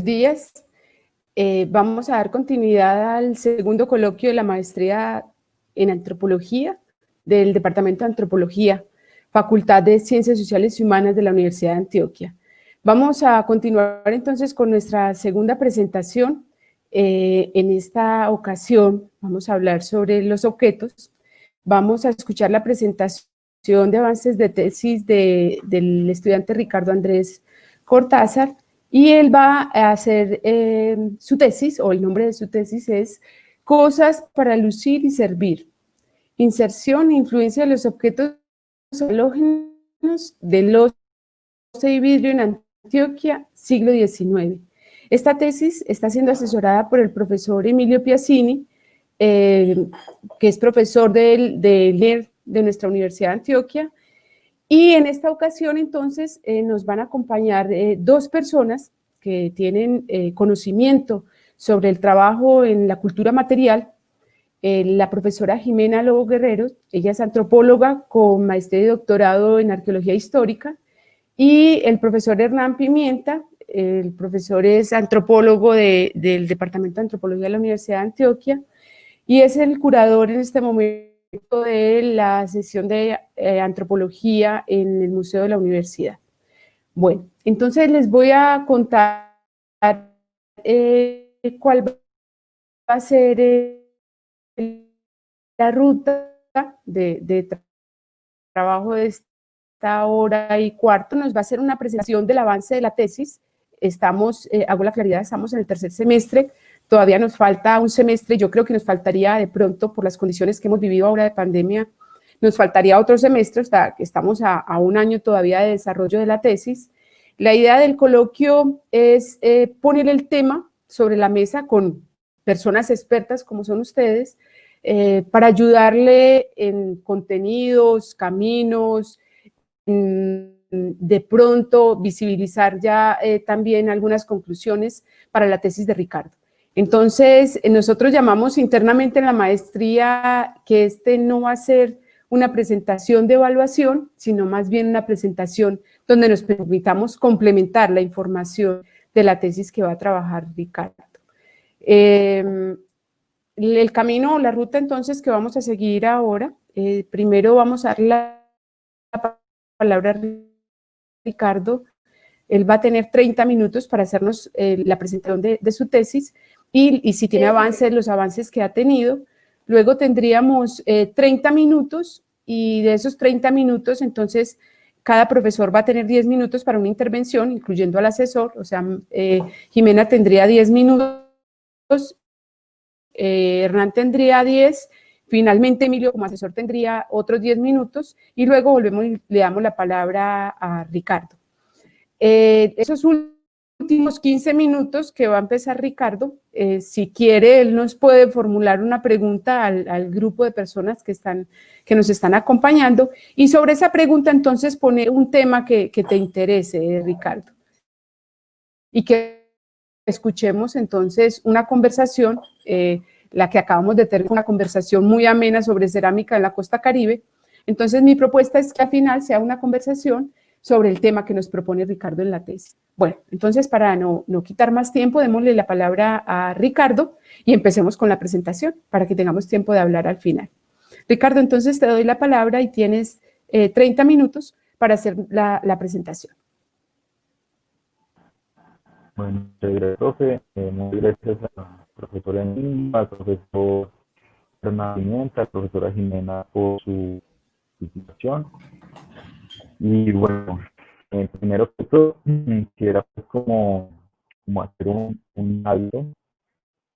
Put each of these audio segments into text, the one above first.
días. Vamos a dar continuidad al segundo coloquio de la maestría en antropología del Departamento de Antropología, Facultad de Ciencias Sociales y Humanas de la Universidad de Antioquia. Vamos a continuar entonces con nuestra segunda presentación. En esta ocasión vamos a hablar sobre los objetos. Vamos a escuchar la presentación de avances de tesis del estudiante Ricardo Andrés Cortázar, y él va a hacer su tesis, o el nombre de su tesis es Cosas para lucir y servir, inserción e influencia de los objetos halógenos de loza y vidrio en Antioquia, siglo XIX. Esta tesis está siendo asesorada por el profesor Emilio Piazzini, que es profesor de nuestra Universidad de Antioquia, y en esta ocasión entonces nos van a acompañar dos personas que tienen conocimiento sobre el trabajo en la cultura material. La profesora Jimena Lobo Guerrero, ella es antropóloga con maestría y doctorado en arqueología histórica, y el profesor Hernán Pimienta, el profesor es antropólogo del Departamento de Antropología de la Universidad de Antioquia, y es el curador en este momento de la sesión de antropología en el Museo de la Universidad. Bueno, entonces les voy a contar cuál va a ser la ruta de trabajo de esta hora y cuarto. Nos va a hacer una presentación del avance de la tesis. Hago la claridad, estamos en el tercer semestre, todavía nos falta un semestre. Yo creo que nos faltaría de pronto, por las condiciones que hemos vivido ahora de pandemia, nos faltaría otro semestre, estamos a un año todavía de desarrollo de la tesis. La idea del coloquio es poner el tema sobre la mesa con personas expertas como son ustedes, para ayudarle en contenidos, caminos, de pronto visibilizar ya también algunas conclusiones para la tesis de Ricardo. Entonces, nosotros llamamos internamente en la maestría que no va a ser una presentación de evaluación, sino más bien una presentación donde nos permitamos complementar la información de la tesis que va a trabajar Ricardo. El camino o la ruta entonces que vamos a seguir ahora, primero vamos a dar la palabra a Ricardo. Él va a tener 30 minutos para hacernos la presentación de su tesis y si tiene avances, los avances que ha tenido. Luego tendríamos 30 minutos y de esos 30 minutos, entonces, cada profesor va a tener 10 minutos para una intervención, incluyendo al asesor. O sea, Jimena tendría 10 minutos, Hernán tendría 10, finalmente Emilio como asesor tendría otros 10 minutos y luego volvemos y le damos la palabra a Ricardo. Esos últimos 15 minutos que va a empezar Ricardo, si quiere, él nos puede formular una pregunta al grupo de personas que nos están acompañando, y sobre esa pregunta entonces pone un tema que te interese, Ricardo, y que escuchemos entonces una conversación, la que acabamos de tener, una conversación muy amena sobre cerámica en la costa Caribe. Entonces mi propuesta es que al final sea una conversación sobre el tema que nos propone Ricardo en la tesis. Bueno, entonces para no quitar más tiempo, démosle la palabra a Ricardo y empecemos con la presentación para que tengamos tiempo de hablar al final. Ricardo, entonces te doy la palabra y tienes 30 minutos para hacer la presentación. Bueno, muchas gracias, profe. Muy gracias a la profesora Emilio, al profesor Hernán Pimienta, a la profesora Jimena por su invitación. Y bueno, primero que todo, quisiera pues como hacer un algo.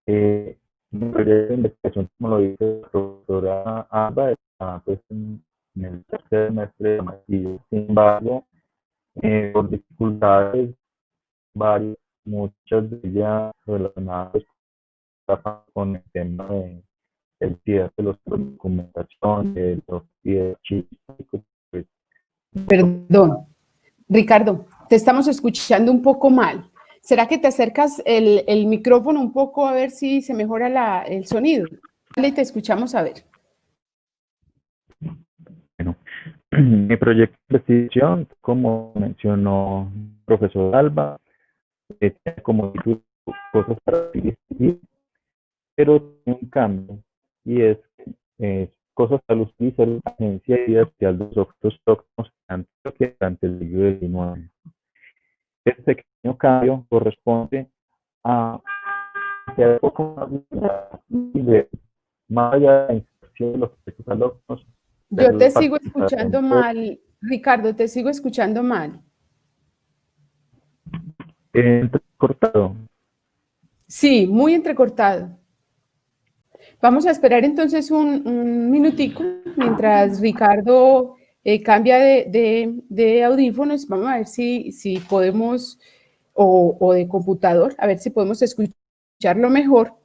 Mi proyecto de investigación, como lo dice la profesora Alba, está pues en el tercer semestre de maestría. Sin embargo, por dificultades varias, muchas de ellas relacionadas con el tema del cierre de los documentación, de los archivos. Pues, Perdón, Ricardo, te estamos escuchando un poco mal. ¿Será que te acercas el micrófono un poco a ver si se mejora el sonido? Dale, te escuchamos a ver. Bueno, mi proyecto de investigación, como mencionó el profesor Alba, tiene como título Cosas para Vivir, pero tiene un cambio, y es Cosas para Luz y Salud, Agencia de Vida Social de los Objetos Próximos en Antioquia durante el siglo XIX. Este pequeño cambio corresponde a ser un poco más libre, más allá de la inserción de los proyectos alóctonos. Yo te sigo escuchando mal, Ricardo, te sigo escuchando mal. Cortado. Sí, muy entrecortado. Vamos a esperar entonces un minutico mientras Ricardo cambia de audífonos. Vamos a ver si podemos, o de computador, a ver si podemos escucharlo mejor.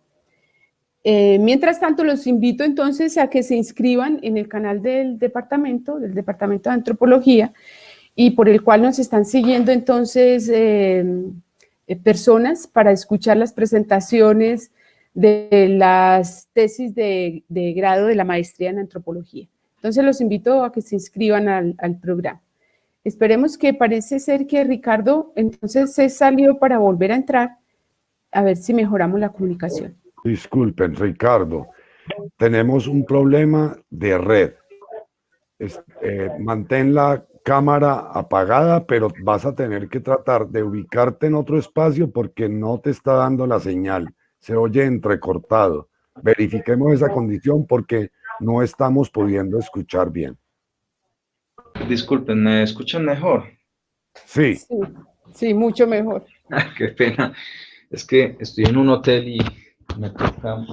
Mientras tanto, los invito entonces a que se inscriban en el canal del Departamento de Antropología, y por el cual nos están siguiendo entonces personas para escuchar las presentaciones de las tesis de grado de la maestría en antropología. Entonces los invito a que se inscriban al programa. Esperemos que parece ser que Ricardo entonces se salió para volver a entrar, a ver si mejoramos la comunicación. Disculpen, Ricardo, tenemos un problema de red. Mantén la cámara apagada, pero vas a tener que tratar de ubicarte en otro espacio porque no te está dando la señal. Se oye entrecortado. Verifiquemos esa condición porque no estamos pudiendo escuchar bien. Disculpen, ¿me escuchan mejor? Sí. Sí, mucho mejor. Qué pena. Es que estoy en un hotel y me toca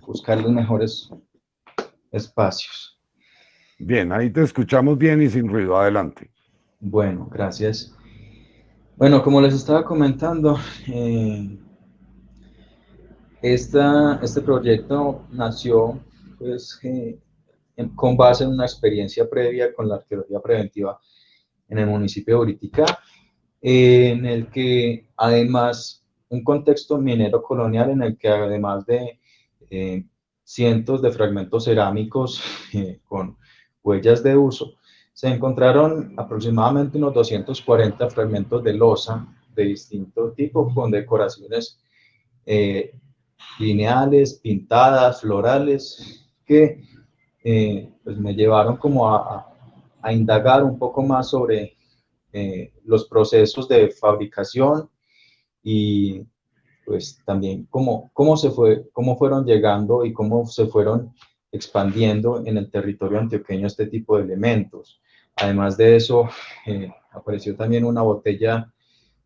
buscar los mejores espacios. Bien, ahí te escuchamos bien y sin ruido. Adelante. Bueno, gracias. Bueno, como les estaba comentando, este proyecto nació pues, con base en una experiencia previa con la arqueología preventiva en el municipio de Uritica, en el que además un contexto minero colonial en el que además de cientos de fragmentos cerámicos con huellas de uso, se encontraron aproximadamente unos 240 fragmentos de loza de distinto tipo con decoraciones lineales, pintadas, florales, que pues me llevaron como a indagar un poco más sobre los procesos de fabricación y pues también cómo fueron llegando y cómo se fueron expandiendo en el territorio antioqueño este tipo de elementos. Además de eso, apareció también una botella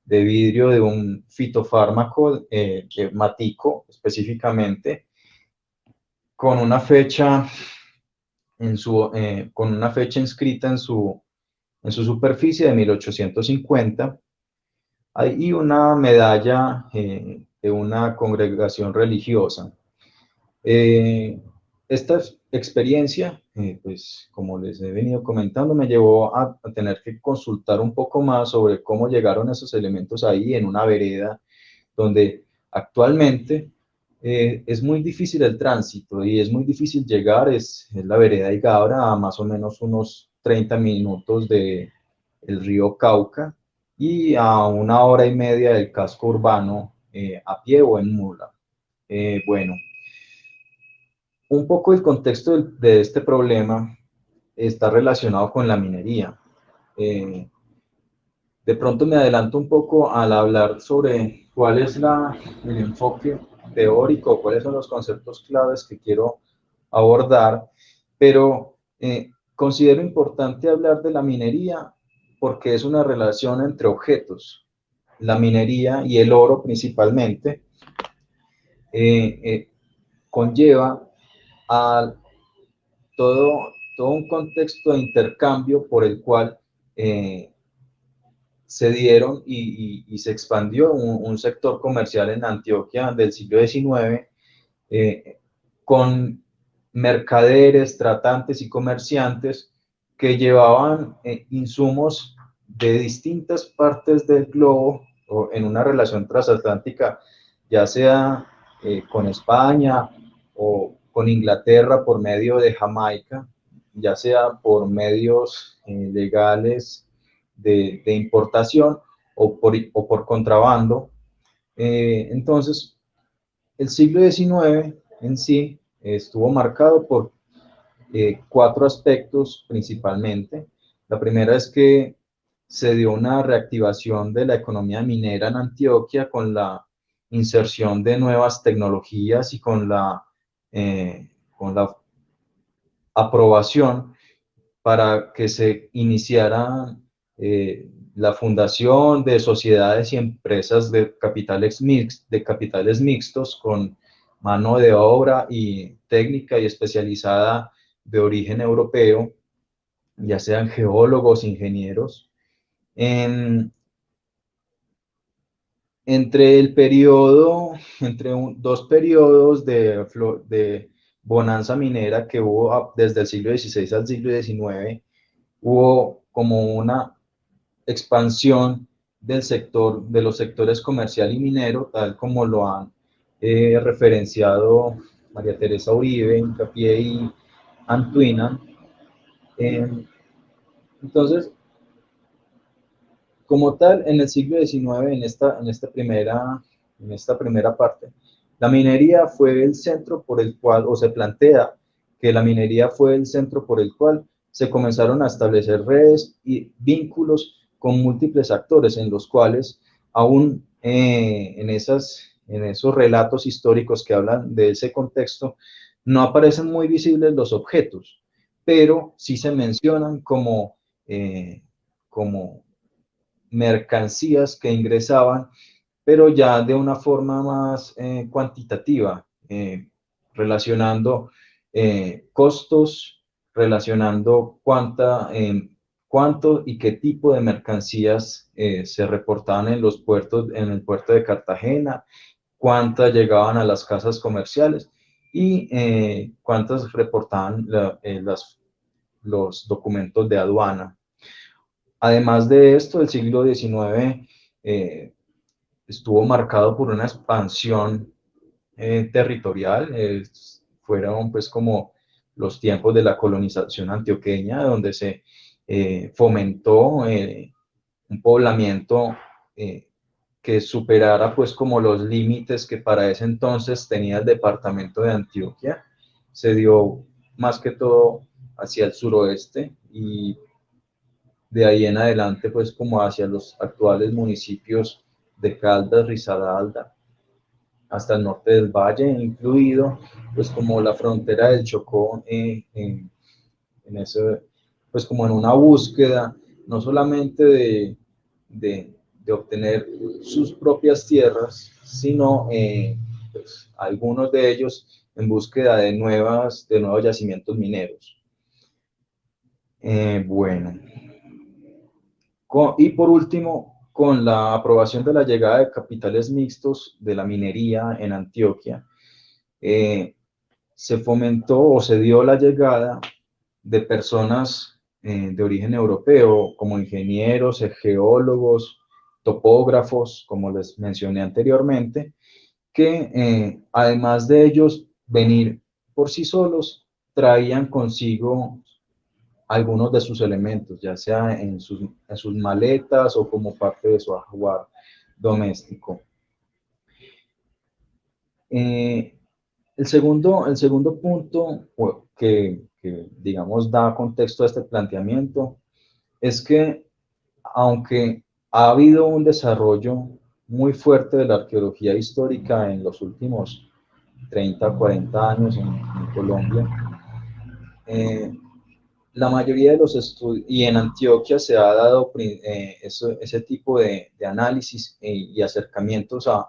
de vidrio de un fitofármaco, matico específicamente, con una fecha inscrita en su superficie de 1850, y una medalla de una congregación religiosa. Esta experiencia, pues como les he venido comentando, me llevó a tener que consultar un poco más sobre cómo llegaron esos elementos ahí en una vereda donde actualmente es muy difícil el tránsito y es muy difícil llegar. Es la vereda de Gabra, a más o menos unos 30 minutos del río Cauca y a 1 hora y media del casco urbano a pie o en mula. Bueno, un poco el contexto de este problema está relacionado con la minería. De pronto me adelanto un poco al hablar sobre cuál es el enfoque teórico, cuáles son los conceptos claves que quiero abordar, pero considero importante hablar de la minería porque es una relación entre objetos. La minería y el oro principalmente conlleva a todo un contexto de intercambio por el cual se dieron y se expandió un sector comercial en Antioquia del siglo XIX con mercaderes, tratantes y comerciantes que llevaban insumos de distintas partes del globo o en una relación transatlántica, ya sea con España o con Inglaterra por medio de Jamaica, ya sea por medios legales de importación o por contrabando, Entonces, el siglo XIX en sí estuvo marcado por 4 aspectos principalmente. La primera es que se dio una reactivación de la economía minera en Antioquia con la inserción de nuevas tecnologías y con la aprobación para que se iniciara la fundación de sociedades y empresas de capitales mixtos con mano de obra y técnica y especializada de origen europeo, ya sean geólogos, ingenieros. Entre el periodo, dos periodos de bonanza minera que hubo desde el siglo XVI al siglo XIX, hubo como una expansión del sector, de los sectores comercial y minero, tal como lo han referenciado María Teresa Uribe, Hincapié y Antuina. Entonces, como tal, en el siglo XIX, en esta primera parte, la minería fue el centro por el cual, o se plantea que la minería fue el centro por el cual se comenzaron a establecer redes y vínculos con múltiples actores, en los cuales aún en esos relatos históricos que hablan de ese contexto, no aparecen muy visibles los objetos, pero sí se mencionan como mercancías que ingresaban, pero ya de una forma más cuantitativa, relacionando costos, relacionando cuánto y qué tipo de mercancías se reportaban en los puertos, en el puerto de Cartagena, cuántas llegaban a las casas comerciales y cuántas reportaban los documentos de aduana. Además de esto, el siglo XIX estuvo marcado por una expansión territorial. Fueron pues como los tiempos de la colonización antioqueña, donde se fomentó un poblamiento que superara pues como los límites que para ese entonces tenía el departamento de Antioquia. Se dio más que todo hacia el suroeste y de ahí en adelante pues como hacia los actuales municipios de Caldas, Risaralda, hasta el norte del valle, incluido pues como la frontera del Chocó, en eso, pues como en una búsqueda no solamente de obtener sus propias tierras, sino pues, algunos de ellos en búsqueda de nuevos yacimientos mineros. Bueno, y por último, con la aprobación de la llegada de capitales mixtos de la minería en Antioquia, se fomentó o se dio la llegada de personas de origen europeo, como ingenieros, geólogos, topógrafos, como les mencioné anteriormente, que además de ellos venir por sí solos, traían consigo algunos de sus elementos, ya sea en sus maletas o como parte de su ajuar doméstico. El segundo punto que, digamos, da contexto a este planteamiento es que, aunque ha habido un desarrollo muy fuerte de la arqueología histórica en los últimos 30, 40 años en Colombia, la mayoría de los estudios, y en Antioquia se ha dado ese tipo de análisis y acercamientos a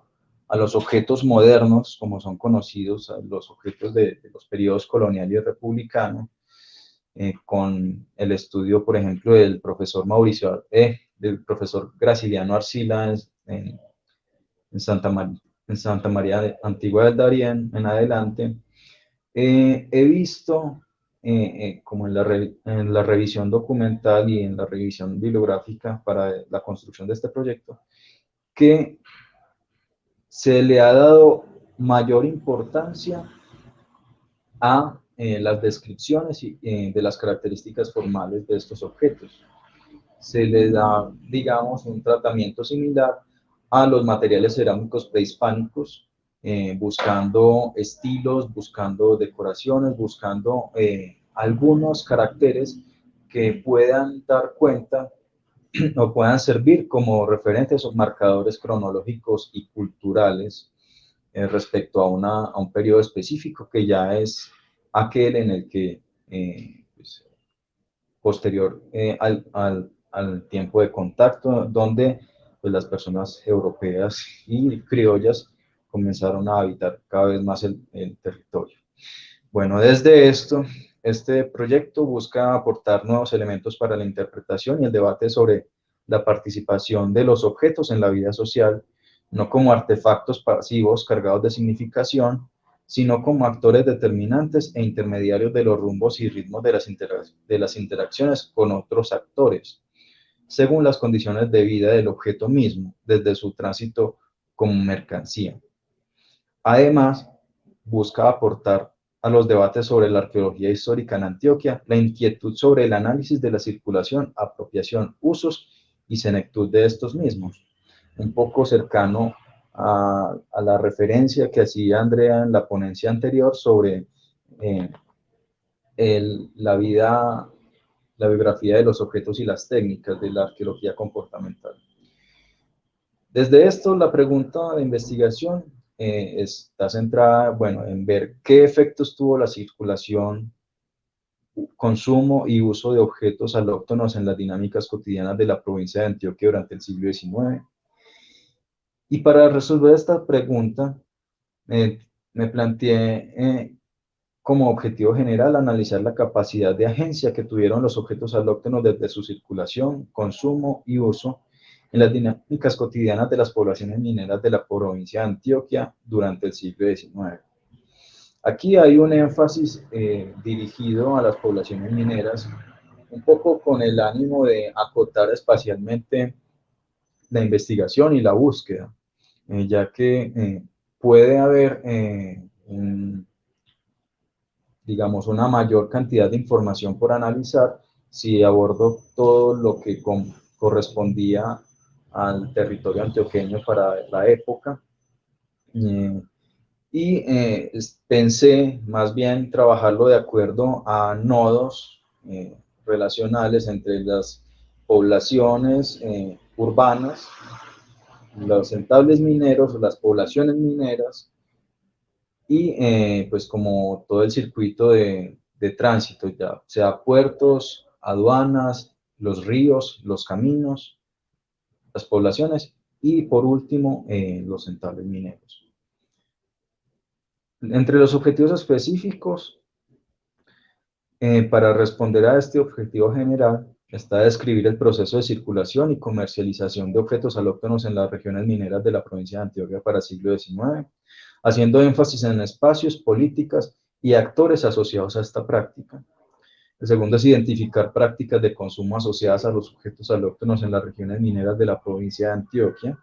los objetos modernos, como son conocidos, a los objetos de los periodos colonial y republicano, con el estudio, por ejemplo, del profesor del profesor Graciliano Arcila en Santa María Antigua del Darién en adelante. He visto, como en la revisión documental y en la revisión bibliográfica para la construcción de este proyecto, que se le ha dado mayor importancia a las descripciones de las características formales de estos objetos. Se le da, digamos, un tratamiento similar a los materiales cerámicos prehispánicos, buscando estilos, buscando decoraciones, buscando algunos caracteres que puedan dar cuenta o puedan servir como referentes o marcadores cronológicos y culturales respecto a un periodo específico que ya es aquel en el que, pues, posterior al tiempo de contacto, donde pues, las personas europeas y criollas comenzaron a habitar cada vez más el territorio. Bueno, desde este proyecto busca aportar nuevos elementos para la interpretación y el debate sobre la participación de los objetos en la vida social, no como artefactos pasivos cargados de significación, sino como actores determinantes e intermediarios de los rumbos y ritmos de las interacciones con otros actores, según las condiciones de vida del objeto mismo, desde su tránsito como mercancía. Además, busca aportar a los debates sobre la arqueología histórica en Antioquia la inquietud sobre el análisis de la circulación, apropiación, usos y senectud de estos mismos, un poco cercano a la referencia que hacía Andrea en la ponencia anterior sobre la biografía de los objetos y las técnicas de la arqueología comportamental. Desde esto, la pregunta de investigación está centrada, bueno, en ver qué efectos tuvo la circulación, consumo y uso de objetos alóctonos en las dinámicas cotidianas de la provincia de Antioquia durante el siglo XIX. Y para resolver esta pregunta, me planteé como objetivo general analizar la capacidad de agencia que tuvieron los objetos alóctonos desde su circulación, consumo y uso en las dinámicas cotidianas de las poblaciones mineras de la provincia de Antioquia durante el siglo XIX. Aquí hay un énfasis dirigido a las poblaciones mineras, un poco con el ánimo de acotar espacialmente la investigación y la búsqueda, ya que puede haber digamos, una mayor cantidad de información por analizar si abordo todo lo que correspondía al territorio antioqueño para la época. Pensé más bien trabajarlo de acuerdo a nodos relacionales entre las poblaciones urbanas, los entables mineros, las poblaciones mineras, y pues como todo el circuito de tránsito, ya sea puertos, aduanas, los ríos, los caminos, las poblaciones y por último los entables mineros. Entre los objetivos específicos, para responder a este objetivo general, está describir el proceso de circulación y comercialización de objetos alóctonos en las regiones mineras de la provincia de Antioquia para el siglo XIX, haciendo énfasis en espacios, políticas y actores asociados a esta práctica. El segundo es identificar prácticas de consumo asociadas a los objetos alóctonos en las regiones mineras de la provincia de Antioquia.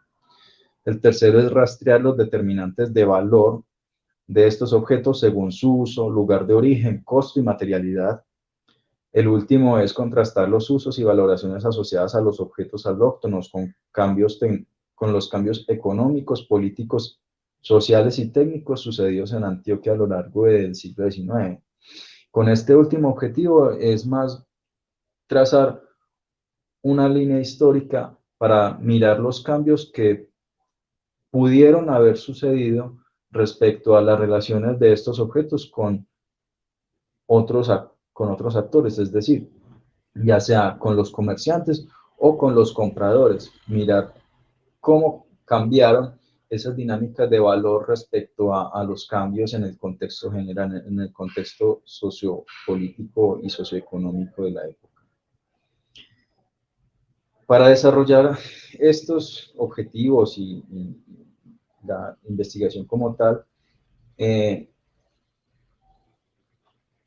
El tercero es rastrear los determinantes de valor de estos objetos según su uso, lugar de origen, costo y materialidad. El último es contrastar los usos y valoraciones asociadas a los objetos alóctonos con los cambios económicos, políticos, sociales y técnicos sucedidos en Antioquia a lo largo del siglo XIX. Con este último objetivo es más trazar una línea histórica para mirar los cambios que pudieron haber sucedido respecto a las relaciones de estos objetos con otros actores, es decir, ya sea con los comerciantes o con los compradores, mirar cómo cambiaron esas dinámicas de valor respecto a los cambios en el contexto general, en el contexto sociopolítico y socioeconómico de la época. Para desarrollar estos objetivos y la investigación como tal,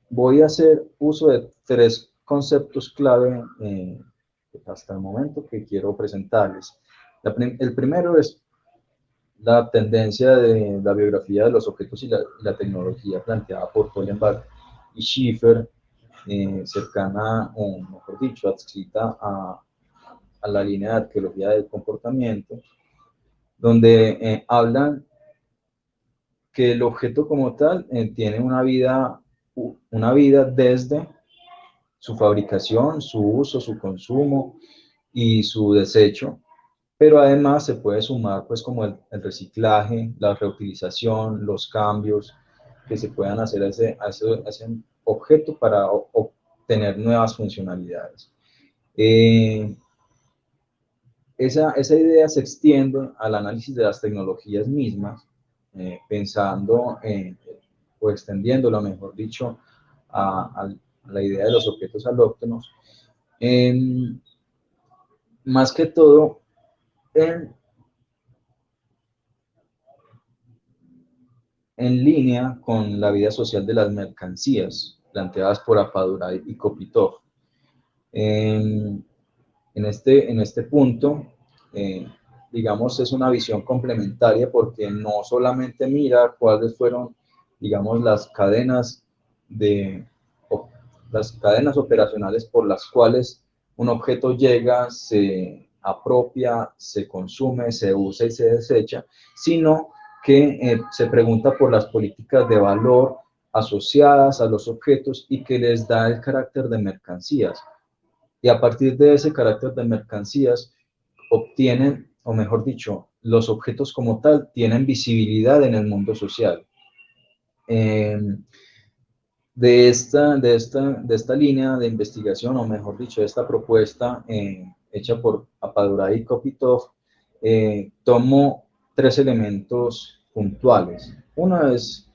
voy a hacer uso de tres conceptos clave hasta el momento que quiero presentarles. El primero es la tendencia de la biografía de los objetos y la tecnología planteada por Tollenbach y Schiffer, cercana, o mejor dicho, adscrita a la línea de arqueología del comportamiento. donde hablan que el objeto como tal tiene una vida desde su fabricación, su uso, su consumo y su desecho, pero además se puede sumar pues como el reciclaje, la reutilización, los cambios que se puedan hacer a ese objeto para obtener nuevas funcionalidades. Esa idea se extiende al análisis de las tecnologías mismas, pensando o extendiéndola, mejor dicho, a la idea de los objetos alóctonos, más que todo en línea con la vida social de las mercancías planteadas por Apadurai y Kopytov. En este punto, digamos, es una visión complementaria porque no solamente mira cuáles fueron, digamos, las cadenas operacionales por las cuales un objeto llega, se apropia, se consume, se usa y se desecha, sino que se pregunta por las políticas de valor asociadas a los objetos y que les da el carácter de mercancías. Y a partir de ese carácter de mercancías obtienen, o mejor dicho, los objetos como tal tienen visibilidad en el mundo social. De esta línea de investigación, o mejor dicho, de esta propuesta hecha por Apadurai y Kopytov, tomo 3 elementos puntuales. Uno es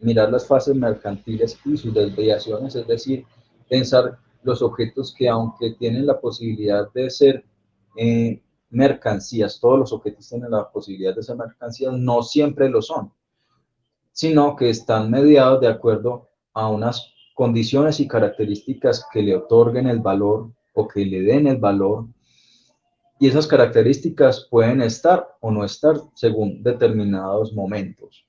mirar las fases mercantiles y sus desviaciones, es decir, pensar los objetos que, aunque tienen la posibilidad de ser mercancías, todos los objetos tienen la posibilidad de ser mercancías, no siempre lo son, sino que están mediados de acuerdo a unas condiciones y características que le otorguen el valor o que le den el valor, y esas características pueden estar o no estar según determinados momentos.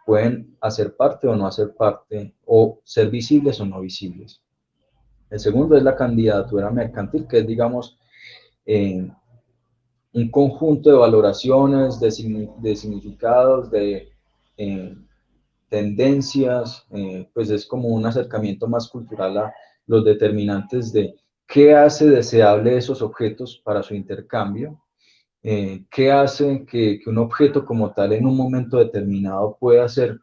Pueden hacer parte o no hacer parte, o ser visibles o no visibles. El segundo es la candidatura mercantil, que es, digamos, un conjunto de valoraciones, de significados, de tendencias, pues es como un acercamiento más cultural a los determinantes de qué hace deseable esos objetos para su intercambio, qué hace que un objeto como tal en un momento determinado pueda ser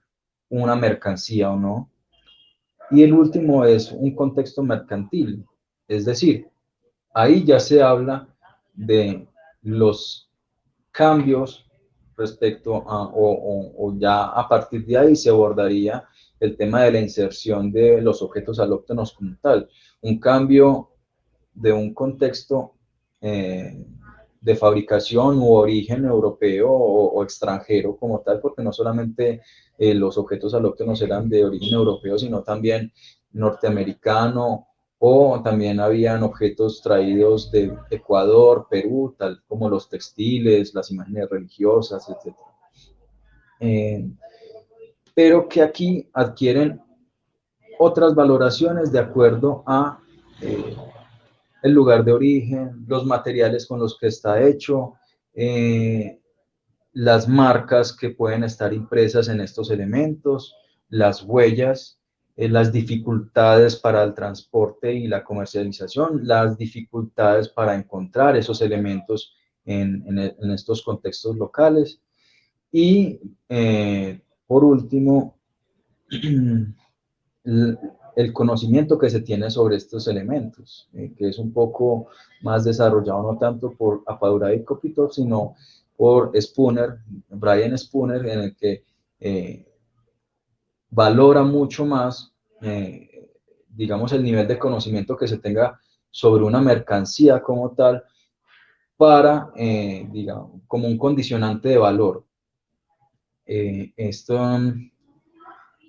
una mercancía o no. Y el último es un contexto mercantil, es decir, ahí ya se habla de los cambios respecto a, o ya a partir de ahí se abordaría el tema de la inserción de los objetos alóctonos como tal, un cambio de un contexto de fabricación u origen europeo o extranjero como tal, porque no solamente los objetos alóctonos eran de origen europeo, sino también norteamericano, o también habían objetos traídos de Ecuador, Perú, tal como los textiles, las imágenes religiosas, etc. Pero que aquí adquieren otras valoraciones de acuerdo a el lugar de origen, los materiales con los que está hecho, las marcas que pueden estar impresas en estos elementos, las huellas, las dificultades para el transporte y la comercialización, las dificultades para encontrar esos elementos en estos contextos locales. Y por último, el conocimiento que se tiene sobre estos elementos, que es un poco más desarrollado no tanto por Apadurai y Kopytov, sino por Brian Spooner, en el que valora mucho más, digamos, el nivel de conocimiento que se tenga sobre una mercancía como tal, para, digamos, como un condicionante de valor.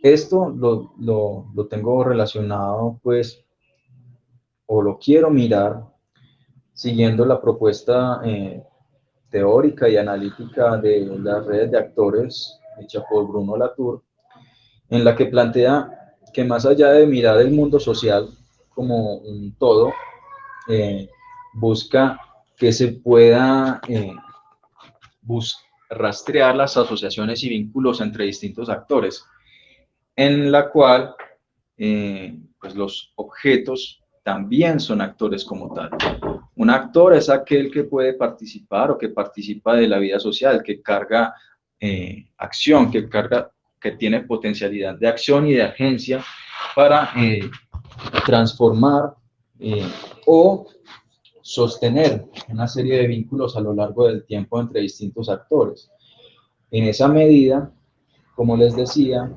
Esto lo tengo relacionado, pues, o lo quiero mirar siguiendo la propuesta teórica y analítica de las redes de actores hecha por Bruno Latour, en la que plantea que más allá de mirar el mundo social como un todo, busca que se pueda rastrear las asociaciones y vínculos entre distintos actores, en la cual pues los objetos también son actores como tal. Un actor es aquel que puede participar o que participa de la vida social, que carga acción, que tiene potencialidad de acción y de agencia para transformar o sostener una serie de vínculos a lo largo del tiempo entre distintos actores. En esa medida, como les decía,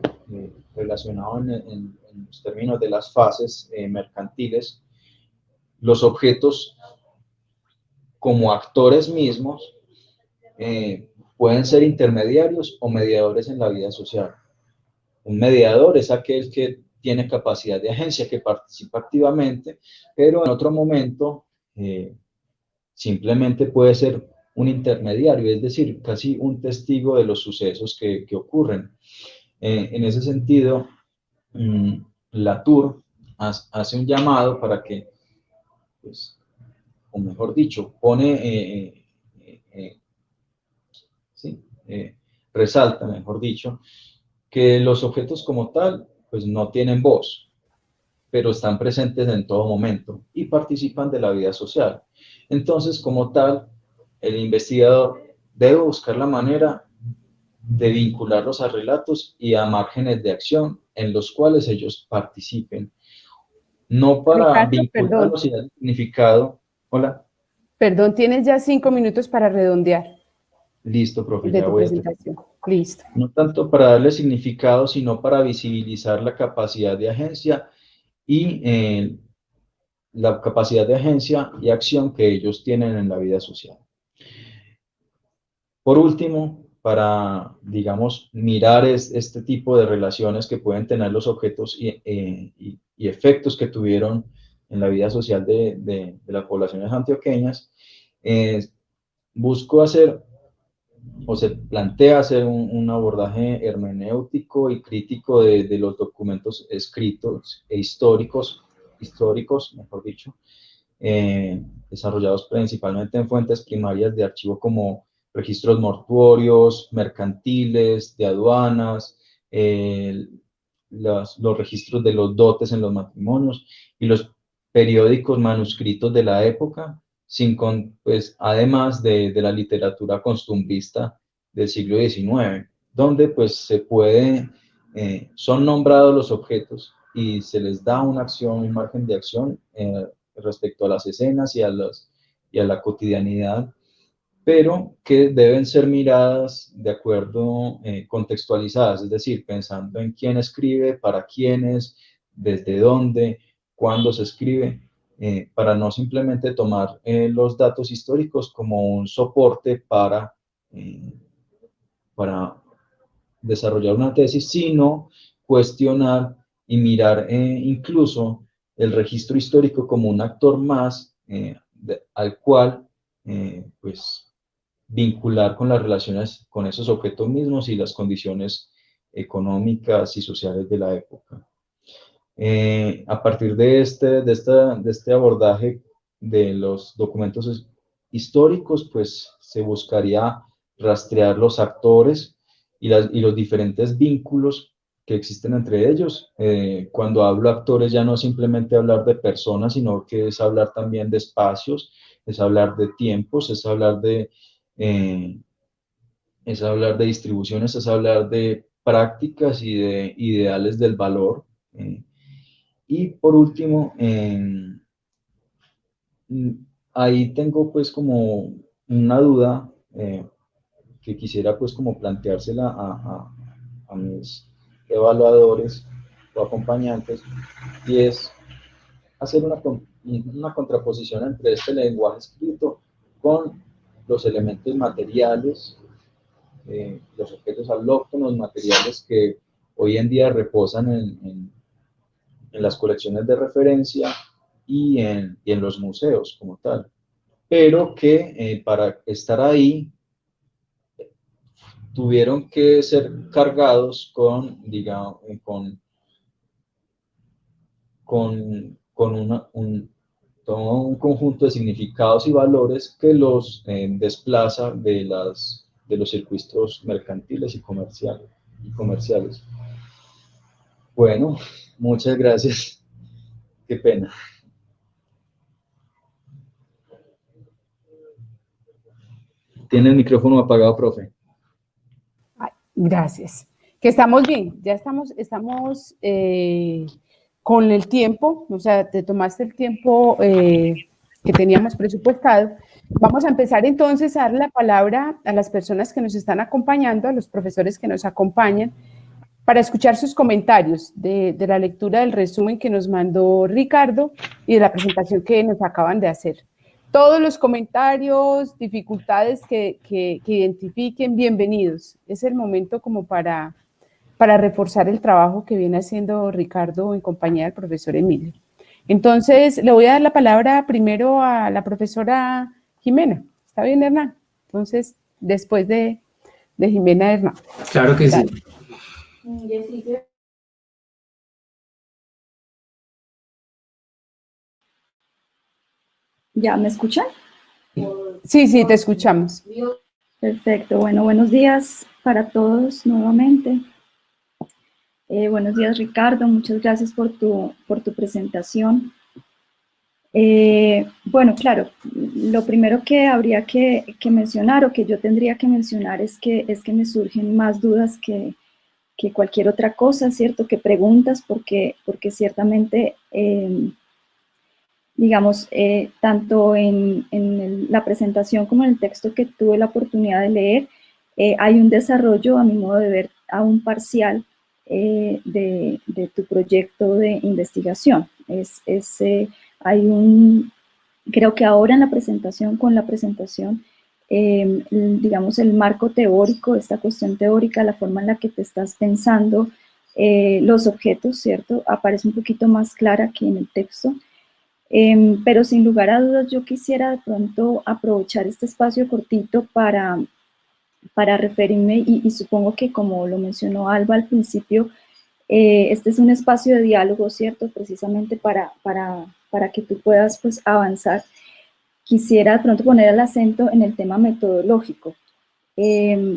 relacionado en los términos de las fases mercantiles, los objetos como actores mismos pueden ser intermediarios o mediadores en la vida social. Un mediador es aquel que tiene capacidad de agencia, que participa activamente, pero en otro momento simplemente puede ser un intermediario, es decir, casi un testigo de los sucesos que ocurren. En ese sentido, Latour hace un llamado para que, pues, o mejor dicho, resalta, mejor dicho, que los objetos como tal, pues no tienen voz, pero están presentes en todo momento y participan de la vida social. Entonces, como tal, el investigador debe buscar la manera de vincularlos a relatos y a márgenes de acción en los cuales ellos participen. No para Ricardo, perdón, vincularlos y dar significado. Hola. perdón, tienes ya 5 minutos para redondear Listo, profe, de ya tu voy a terminar. presentación. Listo. No tanto para darle significado, sino para visibilizar la capacidad de agencia y la capacidad de agencia y acción que ellos tienen en la vida social. Por último, para, digamos, mirar este tipo de relaciones que pueden tener los objetos y efectos que tuvieron en la vida social de las poblaciones antioqueñas, busco hacer, o se plantea hacer un abordaje hermenéutico y crítico de los documentos escritos e históricos, mejor dicho, desarrollados principalmente en fuentes primarias de archivo como registros mortuorios, mercantiles, de aduanas, los registros de los dotes en los matrimonios y los periódicos manuscritos de la época, pues, además de la literatura costumbrista del siglo XIX, donde pues se puede, son nombrados los objetos y se les da una acción, un margen de acción respecto a las escenas y a la cotidianidad, pero que deben ser miradas de acuerdo, contextualizadas, es decir, pensando en quién escribe, para quiénes, desde dónde, cuándo se escribe, para no simplemente tomar los datos históricos como un soporte para desarrollar una tesis, sino cuestionar y mirar incluso el registro histórico como un actor más al cual pues vincular con las relaciones con esos objetos mismos y las condiciones económicas y sociales de la época. A partir de este abordaje de los documentos históricos, pues se buscaría rastrear los actores y los diferentes vínculos que existen entre ellos. Cuando hablo actores ya no simplemente hablar de personas, sino que es hablar también de espacios, es hablar de tiempos, es hablar de distribuciones, es hablar de prácticas y de ideales del valor. Y por último, ahí tengo pues como una duda que quisiera pues como planteársela a mis evaluadores o acompañantes, y es hacer una contraposición entre este lenguaje escrito con los elementos materiales, los objetos alóctonos, materiales que hoy en día reposan en las colecciones de referencia y en los museos como tal, pero que para estar ahí tuvieron que ser cargados con, digamos, con todo un conjunto de significados y valores que los desplaza de los circuitos mercantiles y comerciales. Bueno, muchas gracias. Qué pena. Tiene el micrófono apagado, profe. Ay, gracias. Que estamos bien, ya estamos con el tiempo, o sea, te tomaste el tiempo que teníamos presupuestado. Vamos a empezar entonces a dar la palabra a las personas que nos están acompañando, a los profesores que nos acompañan, para escuchar sus comentarios de la lectura del resumen que nos mandó Ricardo y de la presentación que nos acaban de hacer. Todos los comentarios, dificultades que identifiquen, bienvenidos. Es el momento como para reforzar el trabajo que viene haciendo Ricardo en compañía del profesor Emilio. Entonces, le voy a dar la palabra primero a la profesora Jimena. ¿Está bien, Hernán? Entonces, después de Jimena, Hernán. Claro que Dale. sí. ¿Ya me escuchan? Sí, te escuchamos. Perfecto. Bueno, buenos días para todos nuevamente. Buenos días, Ricardo. Muchas gracias por tu presentación. Bueno, claro, lo primero que habría que mencionar o que yo tendría que mencionar es que me surgen más dudas que cualquier otra cosa, ¿cierto? Que preguntas, porque ciertamente, digamos, tanto en la presentación como en el texto que tuve la oportunidad de leer, hay un desarrollo, a mi modo de ver, aún parcial de tu proyecto de investigación. Creo que ahora en la presentación, digamos, el marco teórico, esta cuestión teórica, la forma en la que te estás pensando los objetos, ¿cierto? Aparece un poquito más clara que en el texto. Pero sin lugar a dudas yo quisiera de pronto aprovechar este espacio cortito para referirme, y supongo que como lo mencionó Alba al principio, este es un espacio de diálogo, ¿cierto? Precisamente para que tú puedas pues avanzar. Quisiera de pronto poner el acento en el tema metodológico,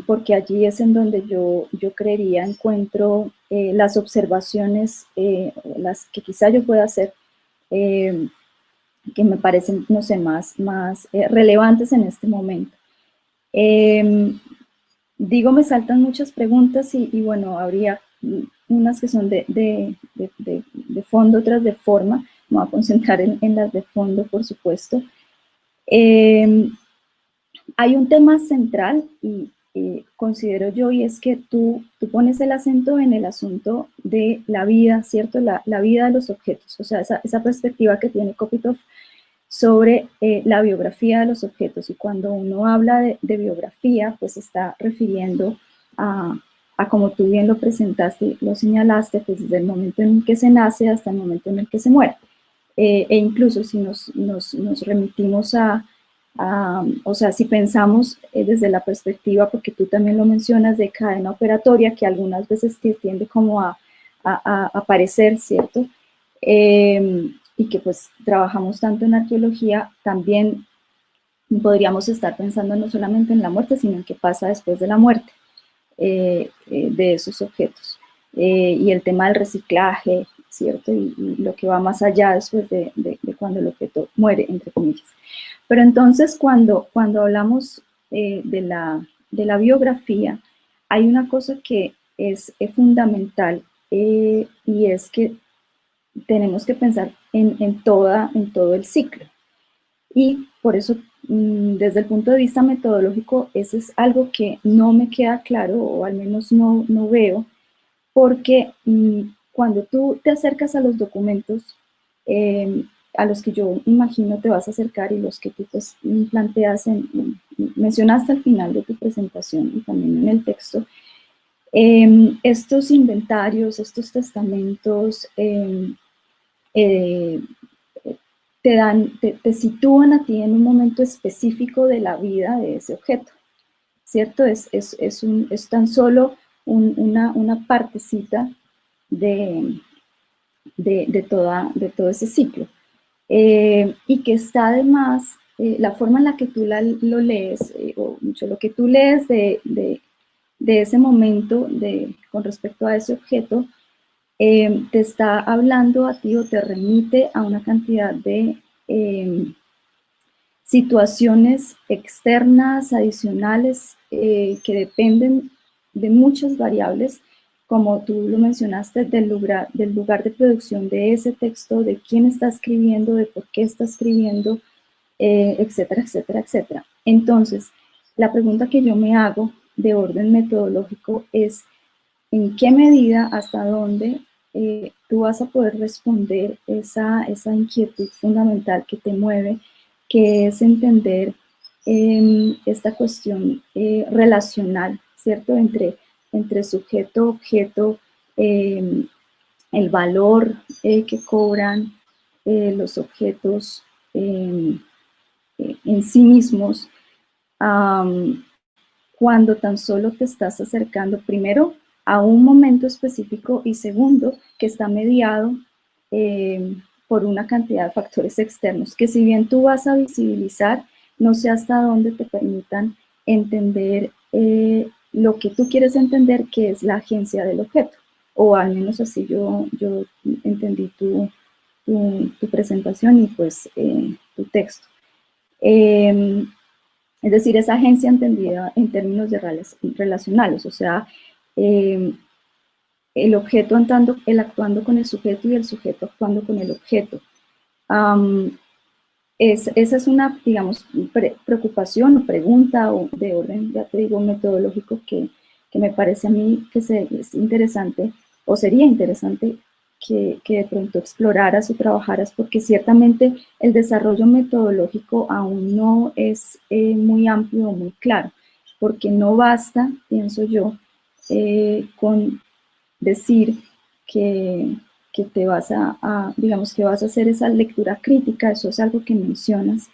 porque allí es en donde yo creería encuentro las observaciones, las que quizá yo pueda hacer, que me parecen, no sé, más relevantes en este momento. Digo, me saltan muchas preguntas y bueno, habría unas que son de fondo, otras de forma. Me voy a concentrar en las de fondo, por supuesto. Hay un tema central y considero yo, y es que tú pones el acento en el asunto de la vida, ¿cierto? La vida de los objetos, o sea, esa perspectiva que tiene Kopytov sobre la biografía de los objetos. Y cuando uno habla de biografía, pues está refiriendo a como tú bien lo presentaste, lo señalaste, pues desde el momento en el que se nace hasta el momento en el que se muere. E incluso si nos remitimos o sea, si pensamos desde la perspectiva, porque tú también lo mencionas, de cadena operatoria, que algunas veces tiende como a aparecer, ¿cierto? Y que pues trabajamos tanto en arqueología, también podríamos estar pensando no solamente en la muerte, sino en qué pasa después de la muerte de esos objetos. Y el tema del reciclaje, ¿cierto? Y lo que va más allá después de cuando el objeto muere, entre comillas. Pero entonces cuando hablamos de la biografía, hay una cosa que es fundamental, y es que tenemos que pensar en todo el ciclo. Y por eso, desde el punto de vista metodológico, eso es algo que no me queda claro, o al menos no veo, porque cuando tú te acercas a los documentos, a los que yo imagino te vas a acercar y los que tú pues, planteas, mencionaste al final de tu presentación y también en el texto, estos inventarios, estos testamentos, te sitúan a ti en un momento específico de la vida de ese objeto, ¿cierto? Es tan solo una partecita de todo ese ciclo. Y que está además la forma en la que tú lo lees, o mucho lo que tú lees de ese momento con respecto a ese objeto, te está hablando a ti o te remite a una cantidad de situaciones externas, adicionales, que dependen de muchas variables, como tú lo mencionaste, del lugar de producción de ese texto, de quién está escribiendo, de por qué está escribiendo, etcétera, etcétera, etcétera. Entonces, la pregunta que yo me hago de orden metodológico es, ¿en qué medida, hasta dónde tú vas a poder responder esa inquietud fundamental que te mueve, que es entender esta cuestión relacional, ¿cierto? Entre sujeto, objeto, el valor que cobran los objetos en sí mismos, cuando tan solo te estás acercando, primero, a un momento específico, y segundo, que está mediado por una cantidad de factores externos, que si bien tú vas a visibilizar, no sé hasta dónde te permitan entender lo que tú quieres entender, que es la agencia del objeto, o al menos así yo entendí tu presentación y pues tu texto. Es decir, esa agencia entendida en términos relacionales, o sea, el objeto actuando con el sujeto y el sujeto actuando con el objeto. Esa es una, digamos, preocupación o pregunta o de orden, ya te digo, metodológico que me parece a mí que es interesante, o sería interesante que de pronto exploraras o trabajaras, porque ciertamente el desarrollo metodológico aún no es muy amplio o muy claro, porque no basta, pienso yo, con decir que te vas digamos que vas a hacer esa lectura crítica, eso es algo que mencionas,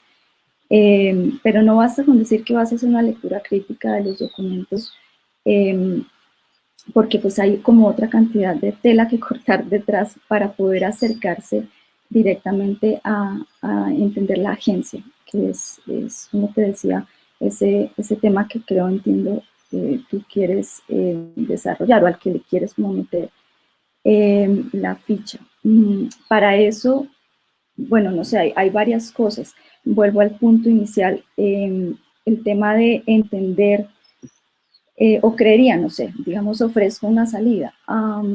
pero no basta con decir que vas a hacer una lectura crítica de los documentos, porque pues hay como otra cantidad de tela que cortar detrás para poder acercarse directamente a entender la agencia, que es como te decía, ese tema que entiendo, tú quieres desarrollar, o al que le quieres como meter la ficha. Para eso, bueno, no sé, hay varias cosas. Vuelvo al punto inicial, el tema de entender, o creería, no sé, digamos, ofrezco una salida,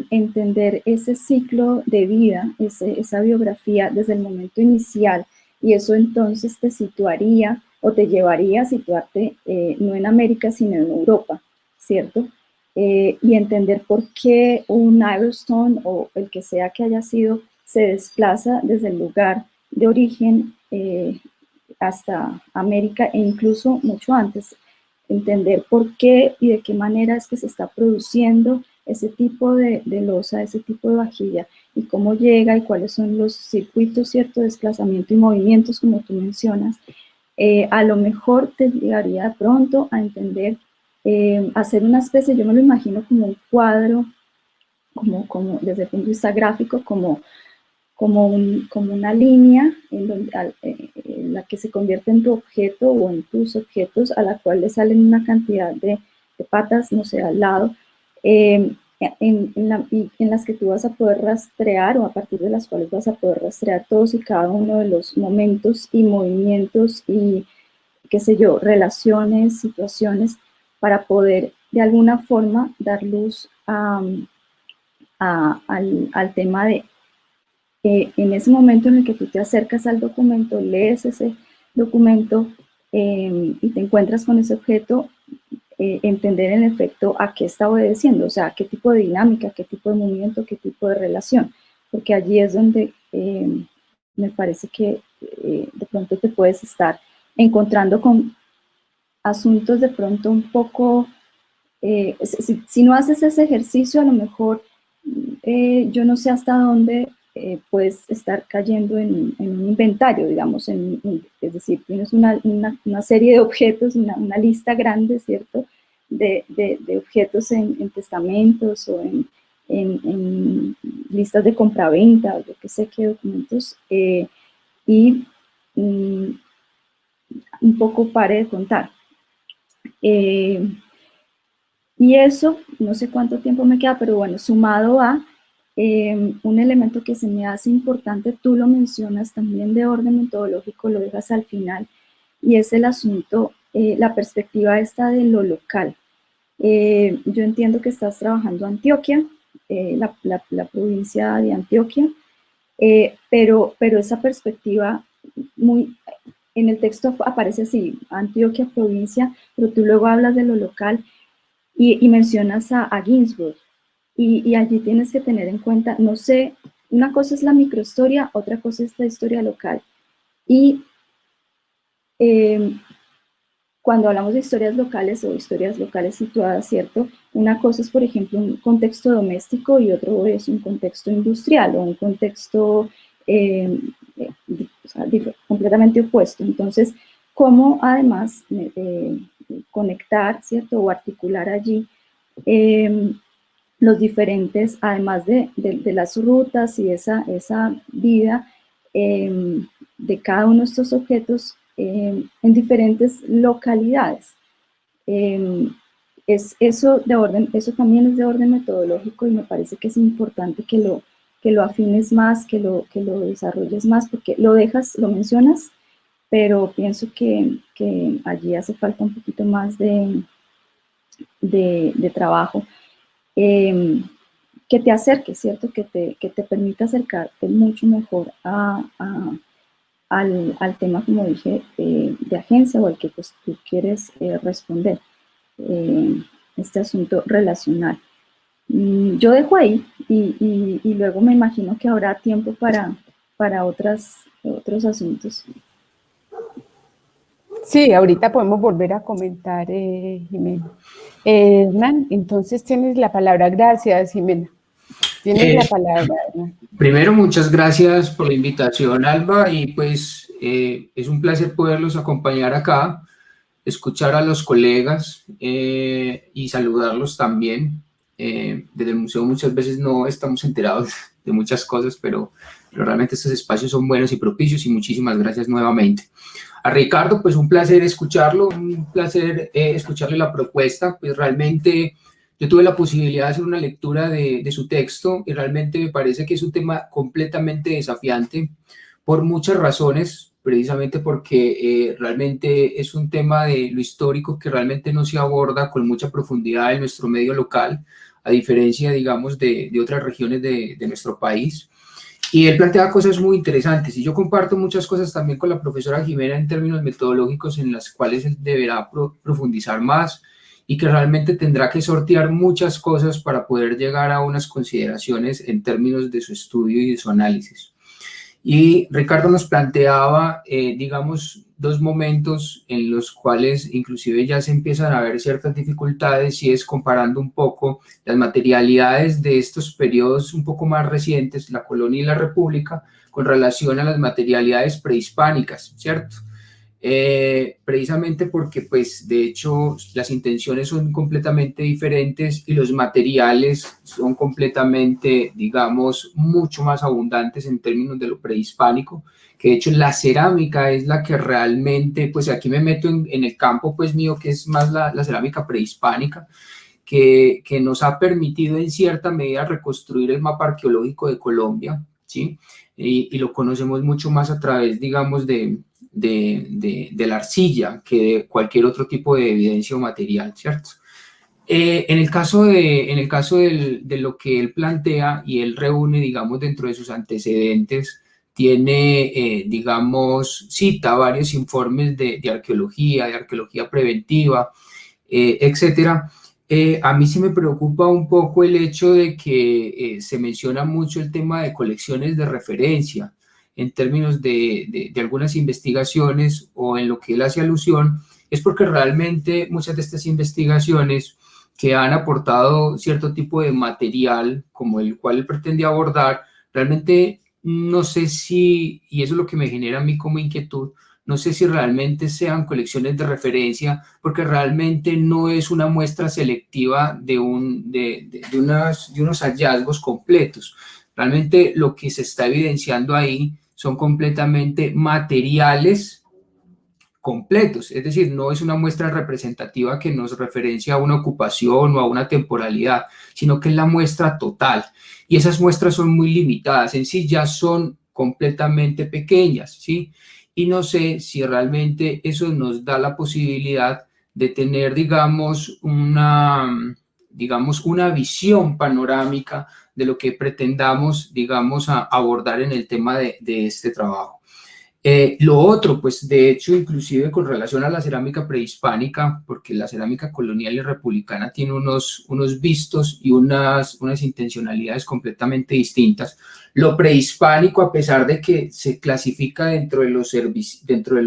entender ese ciclo de vida, esa biografía desde el momento inicial, y eso entonces te situaría o te llevaría a situarte no en América, sino en Europa, ¿cierto? Y entender por qué un Iverstone o el que sea que haya sido se desplaza desde el lugar de origen hasta América, e incluso mucho antes, entender por qué y de qué manera es que se está produciendo ese tipo de loza, ese tipo de vajilla, y cómo llega y cuáles son los circuitos, cierto, de desplazamiento y movimientos, como tú mencionas. A lo mejor te llegaría de pronto a entender, hacer una especie, yo me lo imagino como un cuadro, como desde el punto de vista gráfico, como una línea en la que se convierte en tu objeto o en tus objetos, a la cual le salen una cantidad de patas, no sé, al lado, en las que tú vas a poder rastrear, o a partir de las cuales vas a poder rastrear todos y cada uno de los momentos y movimientos y, qué sé yo, relaciones, situaciones, para poder de alguna forma dar luz al tema de en ese momento en el que tú te acercas al documento, lees ese documento y te encuentras con ese objeto, entender en efecto a qué está obedeciendo, o sea, qué tipo de dinámica, qué tipo de movimiento, qué tipo de relación, porque allí es donde me parece que de pronto te puedes estar encontrando con asuntos de pronto un poco, si no haces ese ejercicio, a lo mejor yo no sé hasta dónde puedes estar cayendo en un inventario, digamos, es decir, tienes una serie de objetos, una lista grande, ¿cierto?, de objetos en testamentos o en listas de compraventa, o yo qué sé qué documentos, y un poco pare de contar. Y eso, no sé cuánto tiempo me queda, pero bueno, sumado a un elemento que se me hace importante, tú lo mencionas también de orden metodológico, lo dejas al final, y es el asunto, la perspectiva esta de lo local. Yo entiendo que estás trabajando Antioquia, la provincia de Antioquia, pero esa perspectiva en el texto aparece así, Antioquia, provincia, pero tú luego hablas de lo local y mencionas a Ginsburg, y allí tienes que tener en cuenta, no sé, una cosa es la microhistoria, otra cosa es la historia local, y cuando hablamos de historias locales o historias locales situadas, ¿cierto? Una cosa es, por ejemplo, un contexto doméstico y otro es un contexto industrial o un contexto completamente opuesto. Entonces, ¿cómo además conectar, ¿cierto? O articular allí los diferentes, además de las rutas y esa vida de cada uno de estos objetos en diferentes localidades. Eso también es de orden metodológico y me parece que es importante que lo afines más, que lo desarrolles más, porque lo mencionas, pero pienso que allí hace falta un poquito más de trabajo. Que te acerque, ¿cierto? Que te permita acercarte mucho mejor al tema, como dije, de agencia o al que pues, tú quieres responder, este asunto relacional. Yo dejo ahí y luego me imagino que habrá tiempo para otros asuntos. Sí, ahorita podemos volver a comentar, Jimena. Hernán, entonces tienes la palabra. Gracias, Jimena. Tienes la palabra, Hernán. Primero, muchas gracias por la invitación, Alba, y pues es un placer poderlos acompañar acá, escuchar a los colegas y saludarlos también. Desde el museo muchas veces no estamos enterados de muchas cosas, pero realmente estos espacios son buenos y propicios, y muchísimas gracias nuevamente. A Ricardo, pues un placer escucharlo, un placer escucharle la propuesta, pues realmente yo tuve la posibilidad de hacer una lectura de su texto y realmente me parece que es un tema completamente desafiante por muchas razones, precisamente porque realmente es un tema de lo histórico que realmente no se aborda con mucha profundidad en nuestro medio local, a diferencia, digamos, de otras regiones de nuestro país. Y él plantea cosas muy interesantes y yo comparto muchas cosas también con la profesora Jimena en términos metodológicos en las cuales él deberá profundizar más y que realmente tendrá que sortear muchas cosas para poder llegar a unas consideraciones en términos de su estudio y de su análisis. Y Ricardo nos planteaba, digamos, dos momentos en los cuales inclusive ya se empiezan a ver ciertas dificultades, y es comparando un poco las materialidades de estos periodos un poco más recientes, la colonia y la república, con relación a las materialidades prehispánicas, ¿cierto? Precisamente porque, pues, de hecho, las intenciones son completamente diferentes y los materiales son completamente, digamos, mucho más abundantes en términos de lo prehispánico, que de hecho la cerámica es la que realmente, pues aquí me meto en el campo, pues mío, que es más la cerámica prehispánica, que nos ha permitido en cierta medida reconstruir el mapa arqueológico de Colombia, ¿sí? Y lo conocemos mucho más a través, digamos, de la arcilla que de cualquier otro tipo de evidencia o material, ¿cierto? En el caso de lo que él plantea y él reúne, digamos, dentro de sus antecedentes, tiene, digamos, cita varios informes de arqueología preventiva, etcétera. A mí sí me preocupa un poco el hecho de que se menciona mucho el tema de colecciones de referencia en términos de algunas investigaciones, o en lo que él hace alusión, es porque realmente muchas de estas investigaciones que han aportado cierto tipo de material como el cual él pretende abordar, realmente no sé si, y eso es lo que me genera a mí como inquietud, no sé si realmente sean colecciones de referencia, porque realmente no es una muestra selectiva de unos hallazgos completos. Realmente lo que se está evidenciando ahí son completamente materiales completos, es decir, no es una muestra representativa que nos referencia a una ocupación o a una temporalidad, sino que es la muestra total. Y esas muestras son muy limitadas, en sí ya son completamente pequeñas, ¿sí? Y no sé si realmente eso nos da la posibilidad de tener, digamos, una visión panorámica de lo que pretendamos, digamos, abordar en el tema de este trabajo. Lo otro, pues de hecho, inclusive con relación a la cerámica prehispánica, porque la cerámica colonial y republicana tiene unos vistos y unas intencionalidades completamente distintas. Lo prehispánico, a pesar de que se clasifica dentro de los servicios, dentro de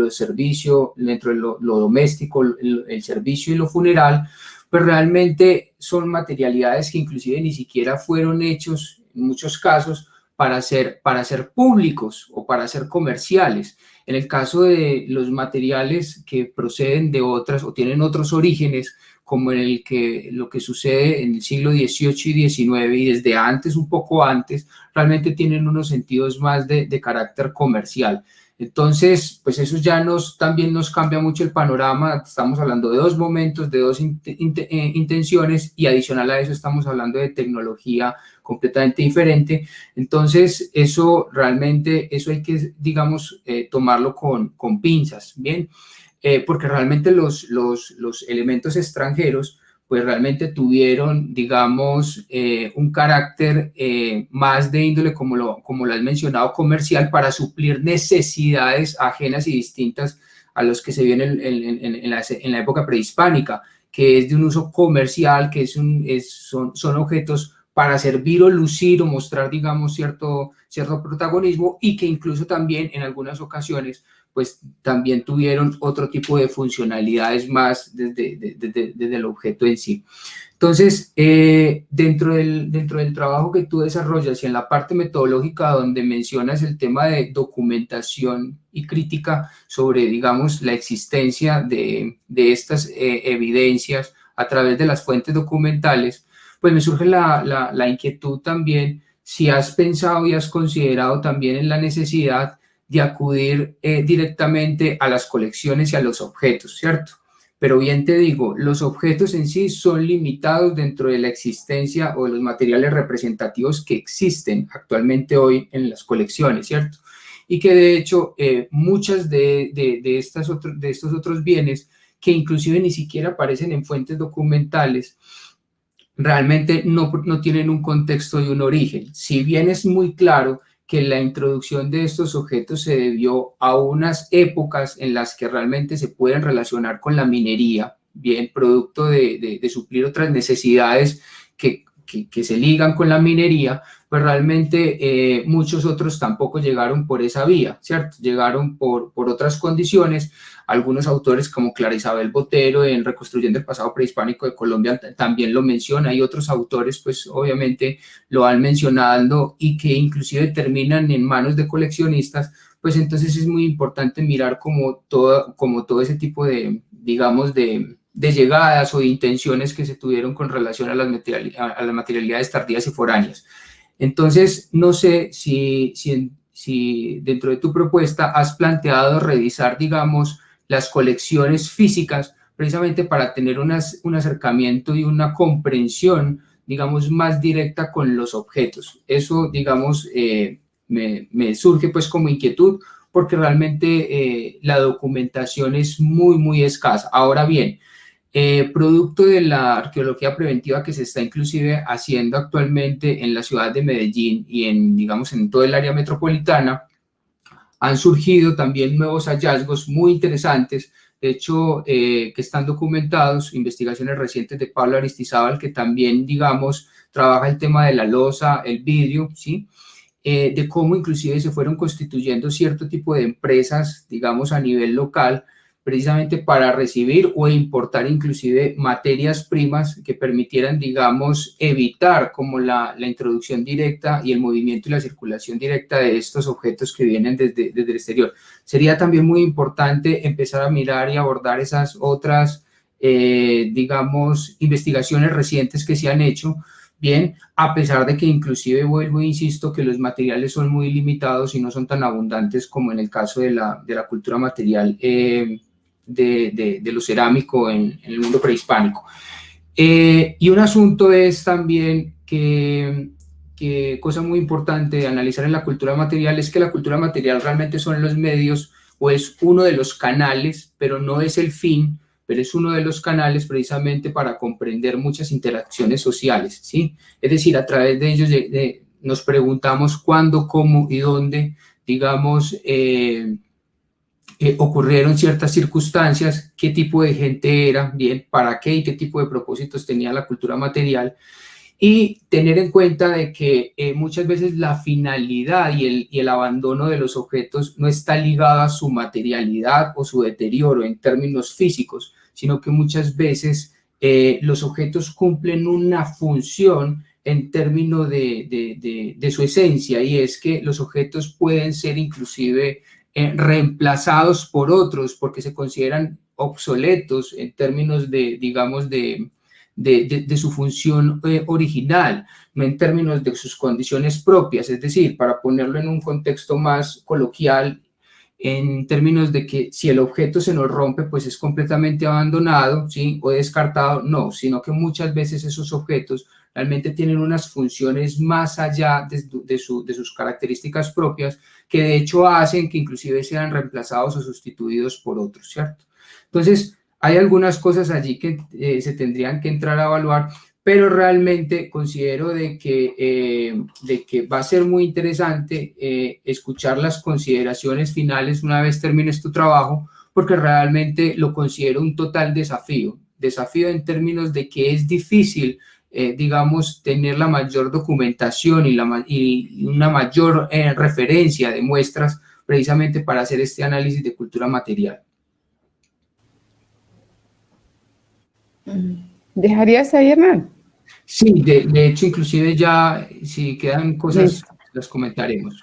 lo doméstico, el servicio y lo funeral, pues realmente son materialidades que inclusive ni siquiera fueron hechos, en muchos casos, para ser públicos o para ser comerciales. En el caso de los materiales que proceden de otras o tienen otros orígenes, como lo que sucede en el siglo XVIII y XIX y desde antes, un poco antes, realmente tienen unos sentidos más de carácter comercial. Entonces, pues eso ya también nos cambia mucho el panorama. Estamos hablando de dos momentos, de dos intenciones, y adicional a eso estamos hablando de tecnología completamente diferente. Entonces, eso hay que, digamos, tomarlo con pinzas, ¿bien? Porque realmente los elementos extranjeros pues realmente tuvieron, digamos, un carácter más de índole, como lo has mencionado, comercial, para suplir necesidades ajenas y distintas a los que se vio en la época prehispánica, que es de un uso comercial, que son objetos para servir o lucir o mostrar, digamos, cierto protagonismo, y que incluso también en algunas ocasiones pues también tuvieron otro tipo de funcionalidades más desde el objeto en sí. Entonces, dentro del trabajo que tú desarrollas y en la parte metodológica donde mencionas el tema de documentación y crítica sobre, digamos, la existencia de estas evidencias a través de las fuentes documentales, pues me surge la inquietud también, si has pensado y has considerado también en la necesidad de acudir directamente a las colecciones y a los objetos, ¿cierto? Pero bien te digo, los objetos en sí son limitados dentro de la existencia o de los materiales representativos que existen actualmente hoy en las colecciones, ¿cierto? Y que de hecho muchas de estos otros bienes, que inclusive ni siquiera aparecen en fuentes documentales, realmente no tienen un contexto y un origen. Si bien es muy claro que la introducción de estos objetos se debió a unas épocas en las que realmente se pueden relacionar con la minería, bien producto de suplir otras necesidades que se ligan con la minería, pues realmente muchos otros tampoco llegaron por esa vía, ¿cierto? Llegaron por otras condiciones. Algunos autores como Clara Isabel Botero en Reconstruyendo el Pasado Prehispánico de Colombia también lo menciona, y otros autores pues obviamente lo van mencionando, y que inclusive terminan en manos de coleccionistas. Pues entonces es muy importante mirar como todo ese tipo de, digamos, de llegadas o de intenciones que se tuvieron con relación a las materialidades tardías y foráneas. Entonces, no sé si dentro de tu propuesta has planteado revisar, digamos, las colecciones físicas, precisamente para tener un acercamiento y una comprensión, digamos, más directa con los objetos. Eso, digamos, me surge pues como inquietud, porque realmente la documentación es muy, muy escasa. Ahora bien, producto de la arqueología preventiva que se está inclusive haciendo actualmente en la ciudad de Medellín y digamos, en todo el área metropolitana, han surgido también nuevos hallazgos muy interesantes, de hecho, que están documentados, investigaciones recientes de Pablo Aristizábal, que también, digamos, trabaja el tema de la loza, el vidrio, ¿sí? De cómo inclusive se fueron constituyendo cierto tipo de empresas, digamos, a nivel local, precisamente para recibir o importar inclusive materias primas que permitieran, digamos, evitar como la introducción directa y el movimiento y la circulación directa de estos objetos que vienen desde el exterior. Sería también muy importante empezar a mirar y abordar esas otras, digamos, investigaciones recientes que se han hecho, bien, a pesar de que inclusive vuelvo e insisto que los materiales son muy limitados y no son tan abundantes como en el caso de la cultura material de lo cerámico en el mundo prehispánico. Y un asunto es también que cosa muy importante de analizar en la cultura material es que la cultura material realmente son los medios o es uno de los canales, pero no es el fin, pero es uno de los canales precisamente para comprender muchas interacciones sociales, ¿sí? Es decir, a través de ellos nos preguntamos cuándo, cómo y dónde, digamos, ocurrieron ciertas circunstancias, qué tipo de gente era, bien, para qué y qué tipo de propósitos tenía la cultura material, y tener en cuenta de que muchas veces la finalidad y el abandono de los objetos no está ligado a su materialidad o su deterioro en términos físicos, sino que muchas veces los objetos cumplen una función en términos de su esencia, y es que los objetos pueden ser inclusive reemplazados por otros porque se consideran obsoletos en términos de, digamos, de su función original, no en términos de sus condiciones propias. Es decir, para ponerlo en un contexto más coloquial, en términos de que si el objeto se nos rompe, pues es completamente abandonado, ¿sí? O descartado, no, sino que muchas veces esos objetos realmente tienen unas funciones más allá de sus características propias, que de hecho hacen que inclusive sean reemplazados o sustituidos por otros, ¿cierto? Entonces, hay algunas cosas allí que se tendrían que entrar a evaluar, pero realmente considero de que va a ser muy interesante escuchar las consideraciones finales una vez termines tu trabajo, porque realmente lo considero un total desafío en términos de que es difícil, digamos, tener la mayor documentación y una mayor referencia de muestras precisamente para hacer este análisis de cultura material. ¿Dejarías ahí, Hernán? Sí, de hecho, inclusive ya, si quedan cosas, Listo. las comentaremos.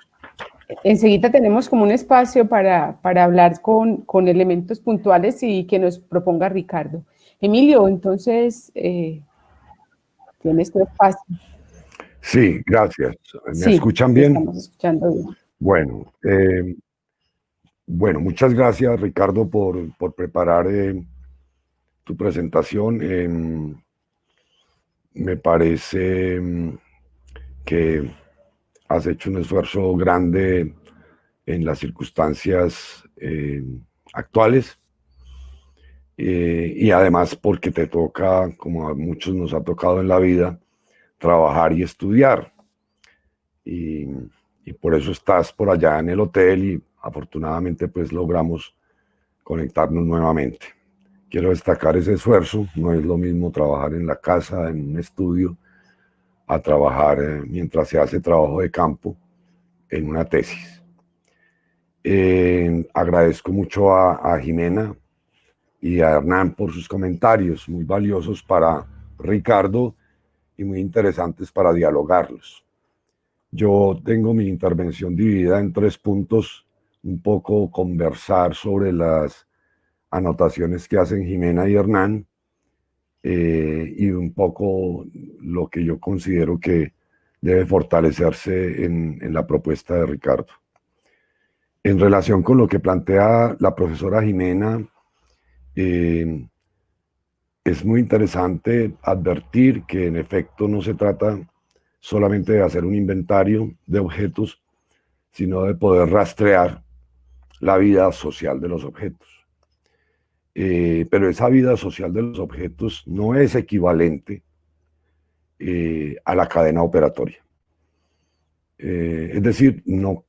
Enseguida tenemos como un espacio para hablar con elementos puntuales y que nos proponga Ricardo. Emilio, entonces, tienes tu espacio. Sí, gracias. ¿Me Sí, escuchan bien? Estamos escuchando bien. Bueno, muchas gracias, Ricardo, por preparar tu presentación. Me parece que has hecho un esfuerzo grande en las circunstancias actuales y además porque te toca, como a muchos nos ha tocado en la vida, trabajar y estudiar. Y por eso estás por allá en el hotel y afortunadamente pues logramos conectarnos nuevamente. Quiero destacar ese esfuerzo. No es lo mismo trabajar en la casa, en un estudio, a trabajar mientras se hace trabajo de campo en una tesis. Agradezco mucho a Jimena y a Hernán por sus comentarios, muy valiosos para Ricardo y muy interesantes para dialogarlos. Yo tengo mi intervención dividida en 3 puntos, un poco conversar sobre las anotaciones que hacen Jimena y Hernán, y un poco lo que yo considero que debe fortalecerse en la propuesta de Ricardo. En relación con lo que plantea la profesora Jimena, es muy interesante advertir que en efecto no se trata solamente de hacer un inventario de objetos, sino de poder rastrear la vida social de los objetos. Pero esa vida social de los objetos no es equivalente a la cadena operatoria. Es decir, no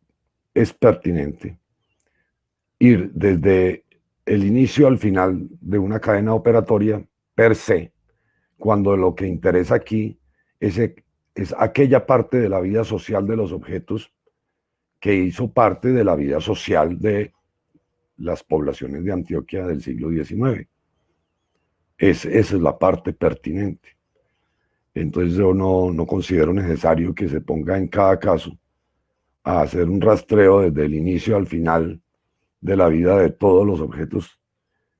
es pertinente ir desde el inicio al final de una cadena operatoria per se, cuando lo que interesa aquí es aquella parte de la vida social de los objetos que hizo parte de la vida social de las poblaciones de Antioquia del siglo XIX. Esa es la parte pertinente. Entonces yo no considero necesario que se ponga en cada caso a hacer un rastreo desde el inicio al final de la vida de todos los objetos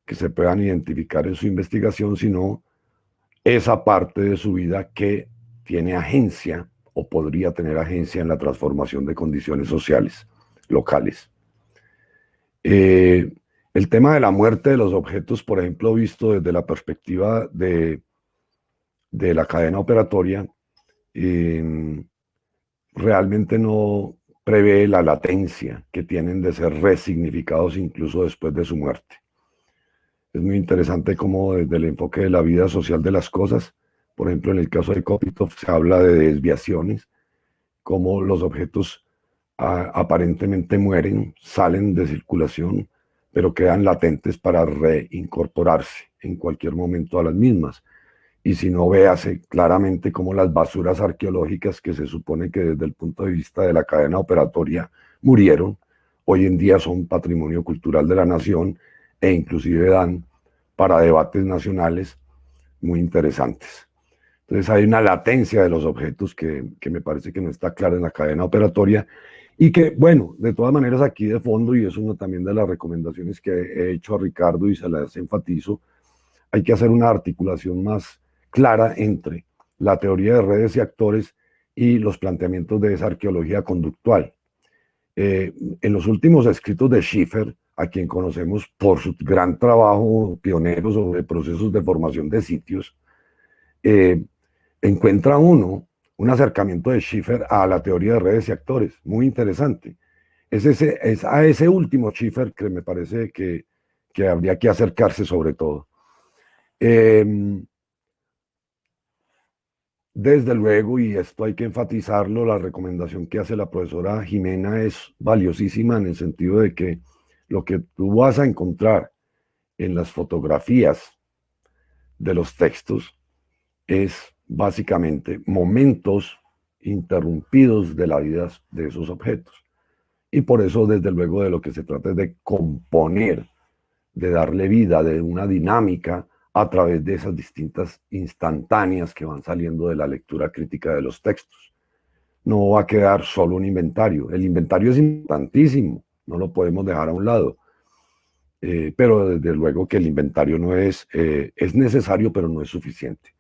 que se puedan identificar en su investigación, sino esa parte de su vida que tiene agencia o podría tener agencia en la transformación de condiciones sociales locales. Es El tema de la muerte de los objetos, por ejemplo, visto desde la perspectiva de la cadena operatoria, realmente no prevé la latencia que tienen de ser resignificados incluso después de su muerte. Es muy interesante cómo desde el enfoque de la vida social de las cosas, por ejemplo, en el caso de Kopitov se habla de desviaciones, cómo los objetos aparentemente mueren, salen de circulación, pero quedan latentes para reincorporarse en cualquier momento a las mismas. Y si no, véase claramente cómo las basuras arqueológicas que se supone que desde el punto de vista de la cadena operatoria murieron, hoy en día son patrimonio cultural de la nación e inclusive dan para debates nacionales muy interesantes. Entonces hay una latencia de los objetos que me parece que no está clara en la cadena operatoria y que, bueno, de todas maneras aquí de fondo, y es una también de las recomendaciones que he hecho a Ricardo y se las enfatizo, hay que hacer una articulación más clara entre la teoría de redes y actores y los planteamientos de esa arqueología conductual. En los últimos escritos de Schiffer, a quien conocemos por su gran trabajo pionero sobre procesos de formación de sitios, encuentra uno un acercamiento de Schiffer a la teoría de redes y actores, muy interesante. Es a ese último Schiffer que me parece que habría que acercarse sobre todo. Desde luego, y esto hay que enfatizarlo, la recomendación que hace la profesora Jimena es valiosísima en el sentido de que lo que tú vas a encontrar en las fotografías de los textos es básicamente momentos interrumpidos de la vida de esos objetos. Y por eso, desde luego, de lo que se trata es de componer, de darle vida, de una dinámica a través de esas distintas instantáneas que van saliendo de la lectura crítica de los textos. No va a quedar solo un inventario. El inventario es importantísimo, no lo podemos dejar a un lado. Pero desde luego que el inventario no es necesario, pero no es suficiente.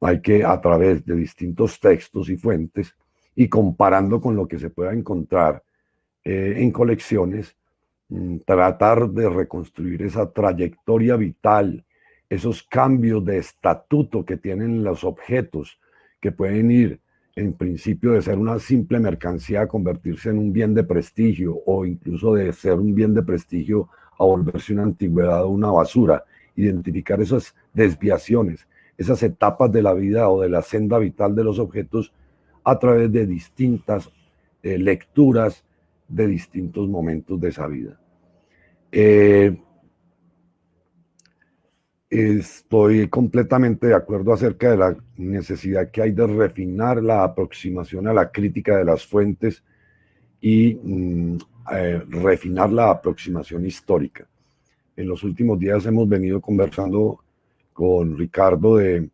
Hay que, a través de distintos textos y fuentes, y comparando con lo que se pueda encontrar en colecciones, tratar de reconstruir esa trayectoria vital, esos cambios de estatuto que tienen los objetos, que pueden ir en principio de ser una simple mercancía a convertirse en un bien de prestigio, o incluso de ser un bien de prestigio a volverse una antigüedad o una basura. Identificar esas desviaciones, esas etapas de la vida o de la senda vital de los objetos a través de distintas lecturas de distintos momentos de esa vida. Estoy completamente de acuerdo acerca de la necesidad que hay de refinar la aproximación a la crítica de las fuentes y refinar la aproximación histórica. En los últimos días hemos venido conversando con Ricardo de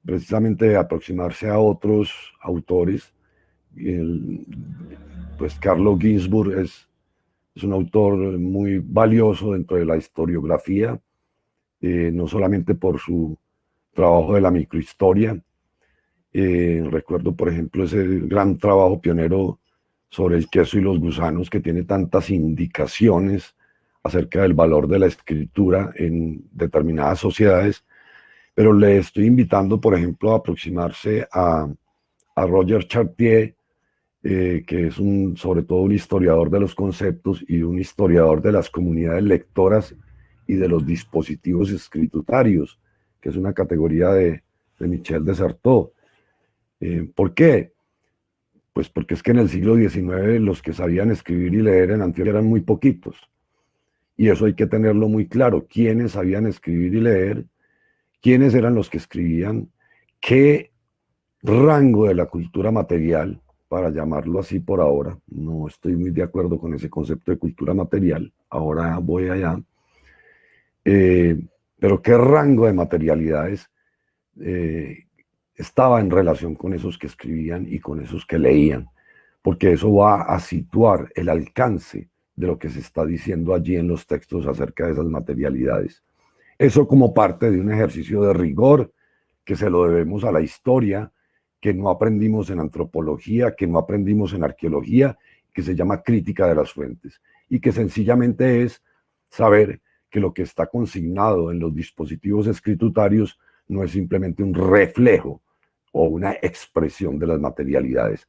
precisamente de aproximarse a otros autores. Pues Carlo Ginzburg es un autor muy valioso dentro de la historiografía, no solamente por su trabajo de la microhistoria. Recuerdo, por ejemplo, ese gran trabajo pionero sobre el queso y los gusanos, que tiene tantas indicaciones acerca del valor de la escritura en determinadas sociedades, pero le estoy invitando, por ejemplo, a aproximarse a Roger Chartier, que es sobre todo un historiador de los conceptos y un historiador de las comunidades lectoras y de los dispositivos escritutarios, que es una categoría de Michel de Certeau. ¿Por qué? Pues porque es que en el siglo XIX los que sabían escribir y leer en Antioquia eran muy poquitos. Y eso hay que tenerlo muy claro. ¿Quiénes sabían escribir y leer? ¿Quiénes eran los que escribían? ¿Qué rango de la cultura material, para llamarlo así por ahora? No estoy muy de acuerdo con ese concepto de cultura material. Ahora voy allá. Pero ¿qué rango de materialidades estaba en relación con esos que escribían y con esos que leían? Porque eso va a situar el alcance de lo que se está diciendo allí en los textos acerca de esas materialidades. Eso como parte de un ejercicio de rigor que se lo debemos a la historia, que no aprendimos en antropología, que no aprendimos en arqueología, que se llama crítica de las fuentes, y que sencillamente es saber que lo que está consignado en los dispositivos escritutarios no es simplemente un reflejo o una expresión de las materialidades.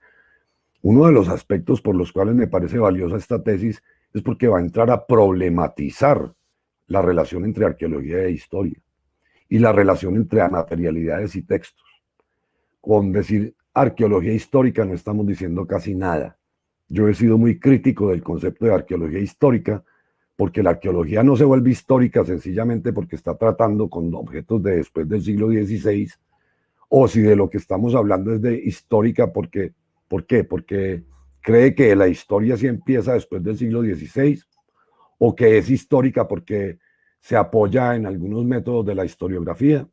Uno de los aspectos por los cuales me parece valiosa esta tesis es porque va a entrar a problematizar la relación entre arqueología e historia y la relación entre materialidades y textos. Con decir arqueología histórica no estamos diciendo casi nada. Yo he sido muy crítico del concepto de arqueología histórica porque la arqueología no se vuelve histórica sencillamente porque está tratando con objetos de después del siglo XVI, o si de lo que estamos hablando es de histórica porque, ¿por qué? Porque cree que la historia sí empieza después del siglo XVI, o que es histórica porque se apoya en algunos métodos de la historiografía.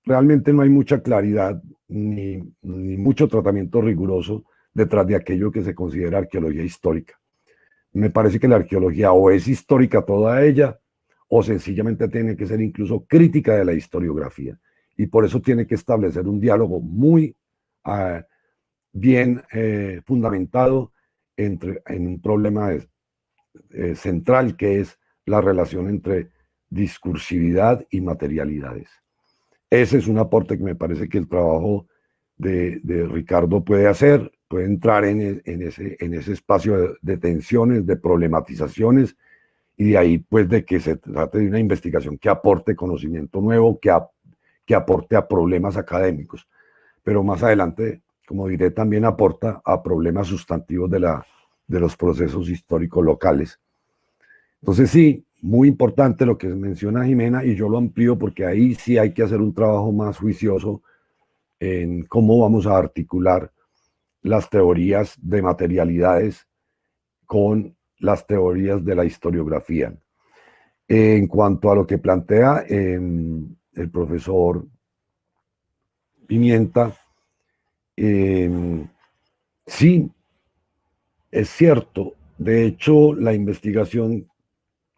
Realmente no hay mucha claridad ni mucho tratamiento riguroso detrás de aquello que se considera arqueología histórica. Me parece que la arqueología o es histórica toda ella, o sencillamente tiene que ser incluso crítica de la historiografía. Y por eso tiene que establecer un diálogo muy bien fundamentado en un problema central, que es la relación entre discursividad y materialidades. Ese es un aporte que me parece que el trabajo de Ricardo puede hacer, puede entrar en ese espacio de tensiones, de problematizaciones, y de ahí pues de que se trate de una investigación que aporte conocimiento nuevo, que aporte a problemas académicos, pero más adelante, como diré, también aporta a problemas sustantivos de los procesos históricos locales. Entonces sí, muy importante lo que menciona Jimena, y yo lo amplío porque ahí sí hay que hacer un trabajo más juicioso en cómo vamos a articular las teorías de materialidades con las teorías de la historiografía. En cuanto a lo que plantea el profesor Pimienta, sí, es cierto. De hecho, la investigación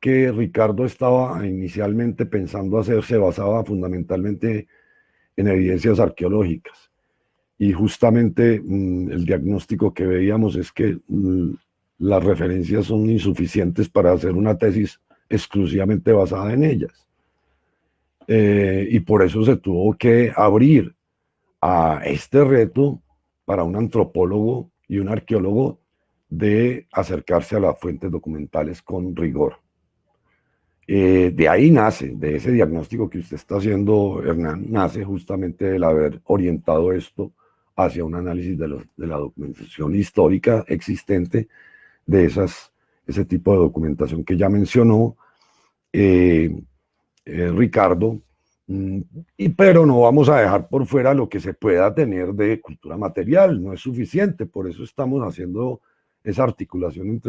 que Ricardo estaba inicialmente pensando hacer se basaba fundamentalmente en evidencias arqueológicas. Y justamente el diagnóstico que veíamos es que las referencias son insuficientes para hacer una tesis exclusivamente basada en ellas. Y por eso se tuvo que abrir a este reto para un antropólogo y un arqueólogo de acercarse a las fuentes documentales con rigor. De ahí nace, de ese diagnóstico que usted está haciendo, Hernán, nace justamente el haber orientado esto hacia un análisis de la documentación histórica existente, de ese tipo de documentación que ya mencionó Ricardo, pero no vamos a dejar por fuera lo que se pueda tener de cultura material, no es suficiente, por eso estamos haciendo esa articulación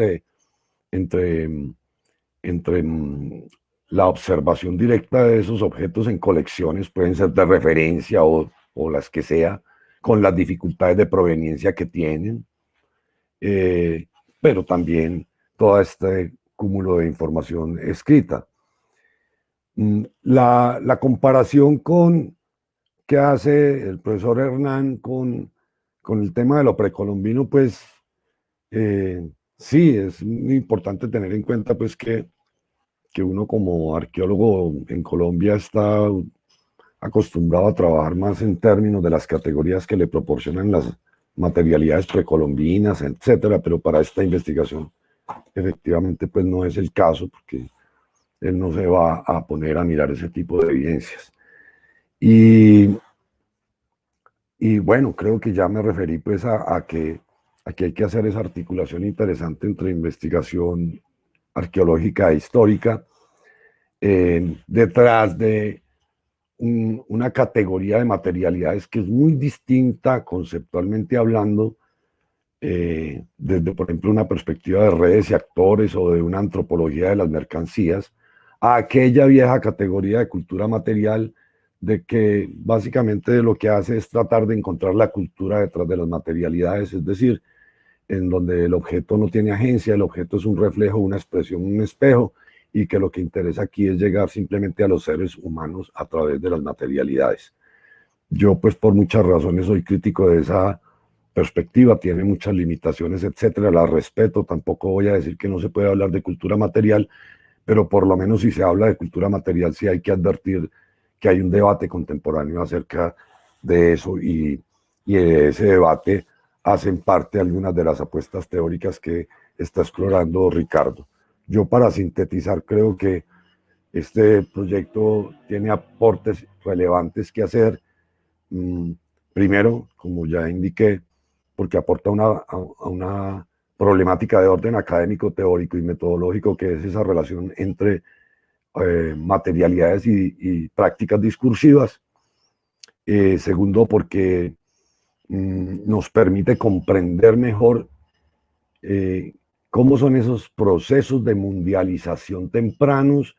entre la observación directa de esos objetos en colecciones, pueden ser de referencia o las que sea, con las dificultades de proveniencia que tienen, pero también todo este cúmulo de información escrita. La comparación que hace el profesor Hernán con el tema de lo precolombino, pues sí, es muy importante tener en cuenta pues que uno como arqueólogo en Colombia está acostumbrado a trabajar más en términos de las categorías que le proporcionan las materialidades precolombinas, etcétera, pero para esta investigación efectivamente pues no es el caso, porque él no se va a poner a mirar ese tipo de evidencias. Y bueno, creo que ya me referí pues a que hay que hacer esa articulación interesante entre investigación arqueológica e histórica, detrás de una categoría de materialidades que es muy distinta conceptualmente hablando, desde por ejemplo una perspectiva de redes y actores o de una antropología de las mercancías, a aquella vieja categoría de cultura material, de que básicamente lo que hace es tratar de encontrar la cultura detrás de las materialidades, es decir, en donde el objeto no tiene agencia, el objeto es un reflejo, una expresión, un espejo, y que lo que interesa aquí es llegar simplemente a los seres humanos a través de las materialidades. Yo pues por muchas razones soy crítico de esa perspectiva, tiene muchas limitaciones, etcétera, la respeto, tampoco voy a decir que no se puede hablar de cultura material, pero por lo menos si se habla de cultura material, sí hay que advertir que hay un debate contemporáneo acerca de eso, y de ese debate hacen parte algunas de las apuestas teóricas que está explorando Ricardo. Yo, para sintetizar, creo que este proyecto tiene aportes relevantes que hacer. Primero, como ya indiqué, porque aporta a una problemática de orden académico, teórico y metodológico, que es esa relación entre materialidades y prácticas discursivas. Segundo, porque nos permite comprender mejor cómo son esos procesos de mundialización tempranos.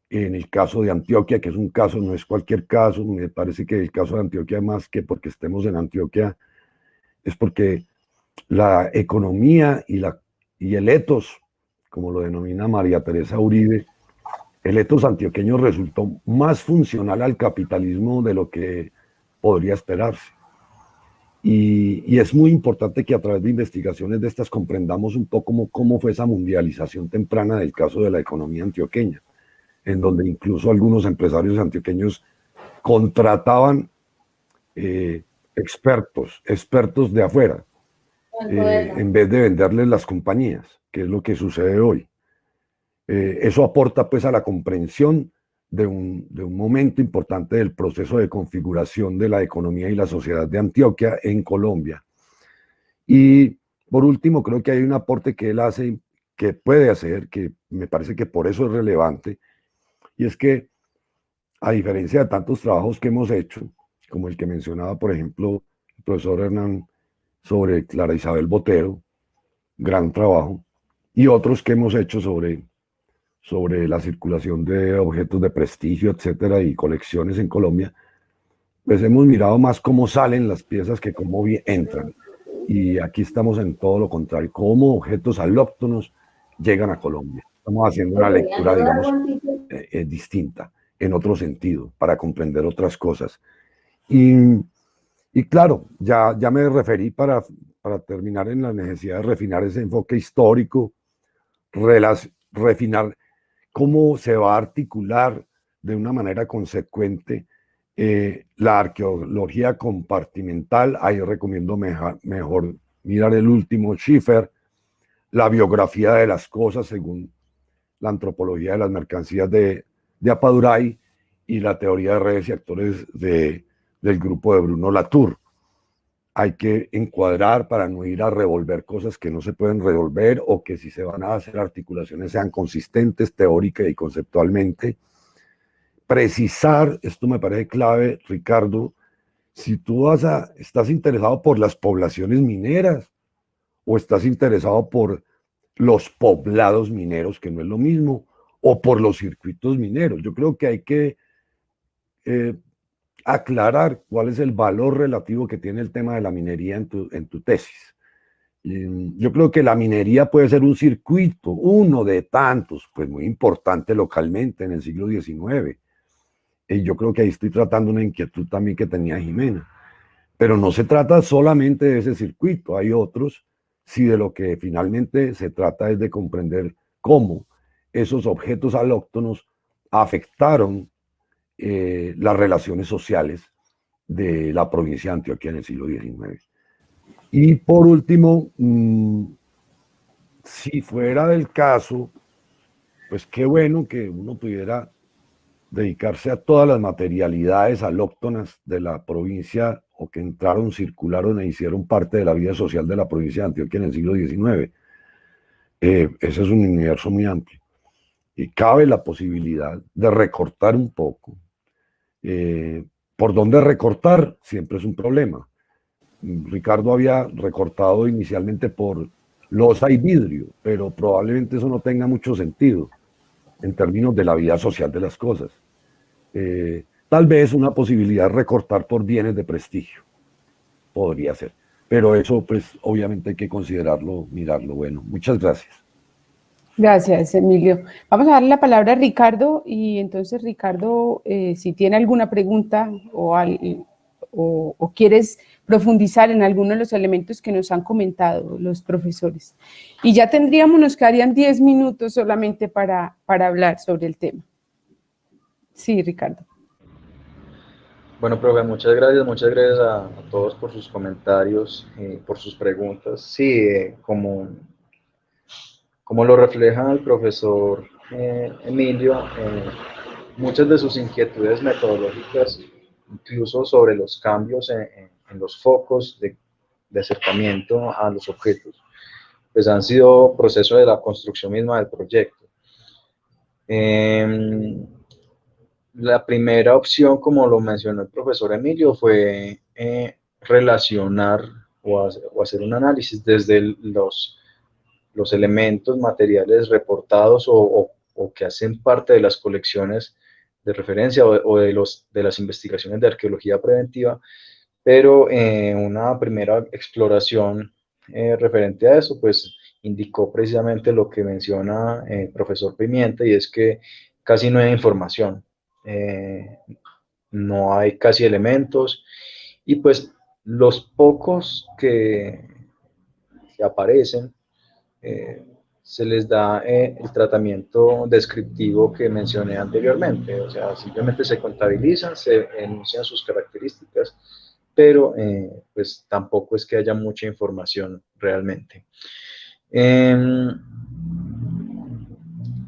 En el caso de Antioquia, que es un caso, no es cualquier caso, me parece que el caso de Antioquia, más que porque estemos en Antioquia, es porque la economía y el etos, como lo denomina María Teresa Uribe, el etos antioqueño resultó más funcional al capitalismo de lo que podría esperarse. Y es muy importante que a través de investigaciones de estas comprendamos un poco cómo fue esa mundialización temprana del caso de la economía antioqueña, en donde incluso algunos empresarios antioqueños contrataban expertos de afuera, en vez de venderles las compañías, que es lo que sucede hoy. Eso aporta pues a la comprensión de un momento importante del proceso de configuración de la economía y la sociedad de Antioquia en Colombia. Y por último, creo que hay un aporte que él hace, que puede hacer, que me parece que por eso es relevante, y es que, a diferencia de tantos trabajos que hemos hecho, como el que mencionaba, por ejemplo, el profesor Hernán sobre Clara Isabel Botero, gran trabajo, y otros que hemos hecho sobre la circulación de objetos de prestigio, etcétera, y colecciones en Colombia, pues hemos mirado más cómo salen las piezas que cómo entran. Y aquí estamos en todo lo contrario, cómo objetos alóctonos llegan a Colombia. Estamos haciendo una lectura, digamos, distinta, en otro sentido, para comprender otras cosas. Y claro, ya me referí para terminar en la necesidad de refinar ese enfoque histórico, refinar cómo se va a articular de una manera consecuente la arqueología compartimental. Ahí recomiendo mejor mirar el último Schiffer, la biografía de las cosas según la antropología de las mercancías de Apaduray, y la teoría de redes y actores del grupo de Bruno Latour. Hay que encuadrar para no ir a revolver cosas que no se pueden revolver, o que si se van a hacer articulaciones sean consistentes teórica y conceptualmente. Precisar, esto me parece clave, Ricardo, si tú estás interesado por las poblaciones mineras o estás interesado por los poblados mineros, que no es lo mismo, o por los circuitos mineros. Yo creo que hay que aclarar cuál es el valor relativo que tiene el tema de la minería en tu tesis. Yo creo que la minería puede ser un circuito, uno de tantos, pues muy importante localmente en el siglo XIX. Y yo creo que ahí estoy tratando una inquietud también que tenía Jimena. Pero no se trata solamente de ese circuito, hay otros, si de lo que finalmente se trata es de comprender cómo esos objetos alóctonos afectaron las relaciones sociales de la provincia de Antioquia en el siglo XIX. Y por último, si fuera del caso, pues qué bueno que uno pudiera dedicarse a todas las materialidades alóctonas de la provincia, o que entraron, circularon e hicieron parte de la vida social de la provincia de Antioquia en el siglo XIX. Ese es un universo muy amplio. Y cabe la posibilidad de recortar un poco. ¿Por dónde recortar? Siempre es un problema. Ricardo había recortado inicialmente por losa y vidrio, pero probablemente eso no tenga mucho sentido en términos de la vida social de las cosas. Tal vez una posibilidad de recortar por bienes de prestigio podría ser, pero eso pues obviamente hay que considerarlo, mirarlo. Bueno, muchas gracias. Gracias, Emilio. Vamos a darle la palabra a Ricardo, y entonces, Ricardo, si tiene alguna pregunta o quieres profundizar en algunos de los elementos que nos han comentado los profesores. Y ya nos quedarían 10 minutos solamente para hablar sobre el tema. Sí, Ricardo. Bueno, profe, muchas gracias a todos por sus comentarios, por sus preguntas. Sí, como lo refleja el profesor Emilio, muchas de sus inquietudes metodológicas, incluso sobre los cambios en los focos de acercamiento a los objetos, pues han sido proceso de la construcción misma del proyecto. La primera opción, como lo mencionó el profesor Emilio, fue relacionar o hacer un análisis desde los elementos materiales reportados o que hacen parte de las colecciones de referencia o de las investigaciones de arqueología preventiva, pero una primera exploración referente a eso, pues indicó precisamente lo que menciona el profesor Pimienta, y es que casi no hay información. No hay casi elementos, y pues los pocos que aparecen, se les da el tratamiento descriptivo que mencioné anteriormente, o sea, simplemente se contabilizan, se enuncian sus características, pero pues tampoco es que haya mucha información realmente.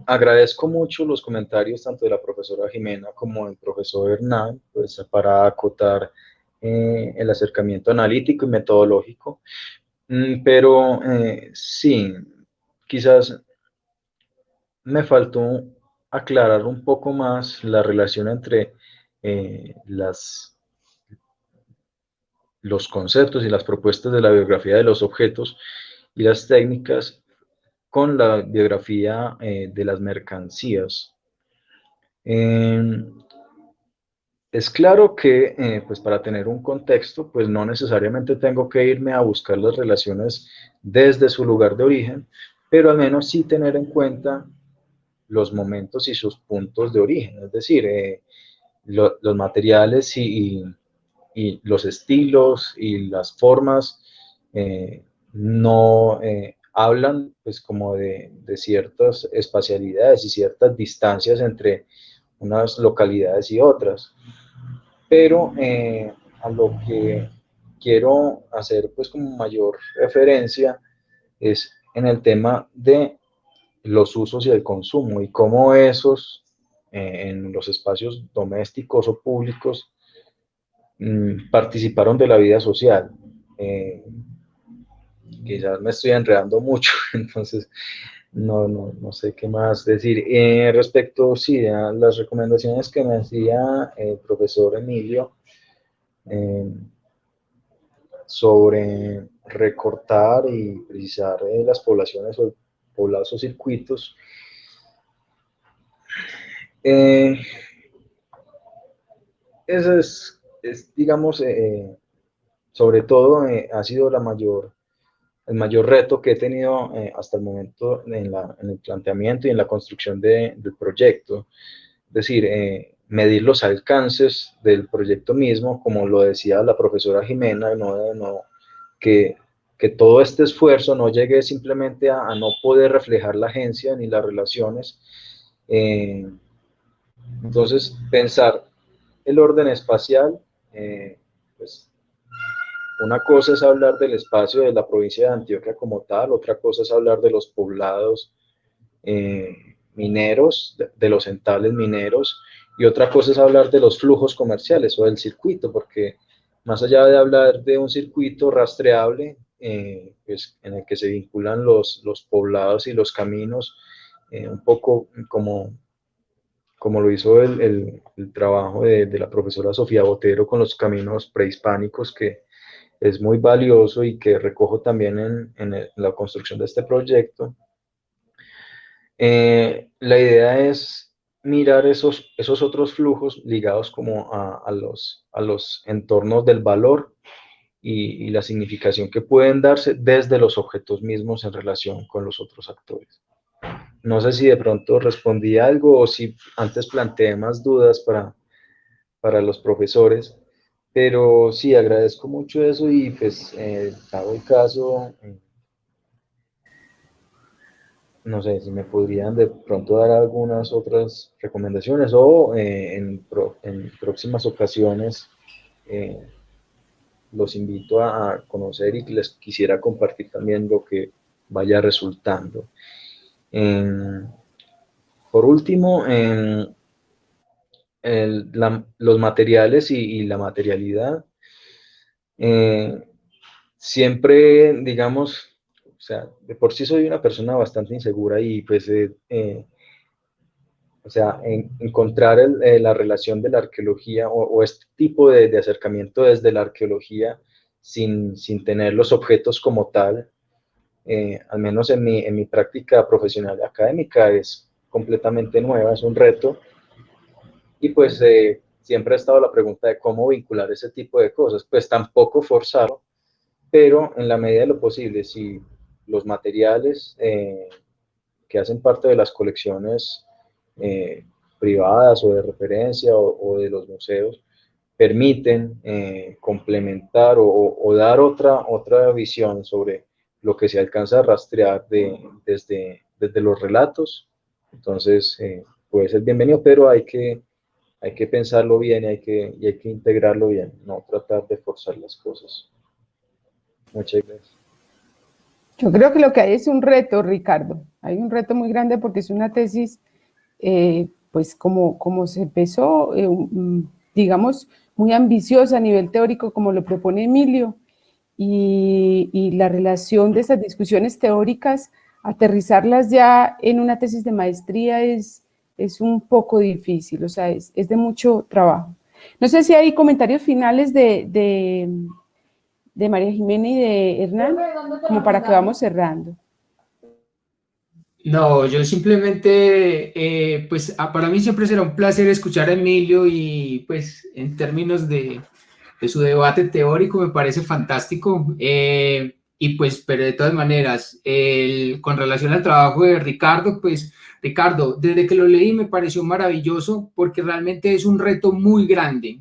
Agradezco mucho los comentarios tanto de la profesora Jimena como del profesor Hernán, pues para acotar el acercamiento analítico y metodológico, pero sí, quizás me faltó aclarar un poco más la relación entre los conceptos y las propuestas de la biografía de los objetos y las técnicas con la biografía de las mercancías. Es claro que pues para tener un contexto, pues no necesariamente tengo que irme a buscar las relaciones desde su lugar de origen, pero al menos sí tener en cuenta los momentos y sus puntos de origen, es decir, los materiales y los estilos y las formas no hablan pues como de ciertas espacialidades y ciertas distancias entre unas localidades y otras, pero a lo que quiero hacer pues como mayor referencia es en el tema de los usos y el consumo, y cómo esos en los espacios domésticos o públicos participaron de la vida social. Quizás me estoy enredando mucho, entonces no sé qué más decir. Respecto, sí, a las recomendaciones que me hacía el profesor Emilio sobre recortar y precisar las poblaciones o poblados o circuitos, eso es digamos, sobre todo ha sido el mayor reto que he tenido hasta el momento en el planteamiento y en la construcción del proyecto. Es decir, medir los alcances del proyecto mismo, como lo decía la profesora Jimena, que todo este esfuerzo no llegue simplemente a no poder reflejar la agencia ni las relaciones. Entonces, pensar el orden espacial, pues una cosa es hablar del espacio de la provincia de Antioquia como tal, otra cosa es hablar de los poblados mineros, de los entales mineros, y otra cosa es hablar de los flujos comerciales o del circuito, porque más allá de hablar de un circuito rastreable, pues, en el que se vinculan los poblados y los caminos, un poco como lo hizo el trabajo de la profesora Sofía Botero con los caminos prehispánicos, que es muy valioso y que recojo también en la construcción de este proyecto. La idea es mirar esos otros flujos ligados como a los entornos del valor y la significación que pueden darse desde los objetos mismos en relación con los otros actores. No sé si de pronto respondí algo o si antes planteé más dudas para los profesores, Pero sí, agradezco mucho eso y pues dado el caso, no sé si me podrían de pronto dar algunas otras recomendaciones o en próximas ocasiones los invito a conocer y les quisiera compartir también lo que vaya resultando. Por último, los materiales y la materialidad. Siempre, digamos, o sea, de por sí soy una persona bastante insegura y pues, o sea, encontrar la relación de la arqueología o este tipo de acercamiento desde la arqueología sin tener los objetos como tal, al menos en mi práctica profesional y académica, es completamente nueva, es un reto. Y pues siempre ha estado la pregunta de cómo vincular ese tipo de cosas, pues tampoco forzarlo, pero en la medida de lo posible, si los materiales que hacen parte de las colecciones privadas o de referencia o de los museos permiten complementar o dar otra visión sobre lo que se alcanza a rastrear desde los relatos, entonces puede ser bienvenido, pero hay que pensarlo bien y hay que integrarlo bien, no tratar de forzar las cosas. Muchas gracias. Yo creo que lo que hay es un reto, Ricardo. Hay un reto muy grande porque es una tesis, pues como se empezó, digamos, muy ambiciosa a nivel teórico, como lo propone Emilio, y la relación de esas discusiones teóricas, aterrizarlas ya en una tesis de maestría es un poco difícil, o sea, es de mucho trabajo. No sé si hay comentarios finales de María Jimena y de Hernán, como para que vamos cerrando. No, yo simplemente, pues para mí siempre será un placer escuchar a Emilio y pues en términos de su debate teórico me parece fantástico. Y pues, pero de todas maneras, con relación al trabajo de Ricardo, pues Ricardo, desde que lo leí me pareció maravilloso porque realmente es un reto muy grande,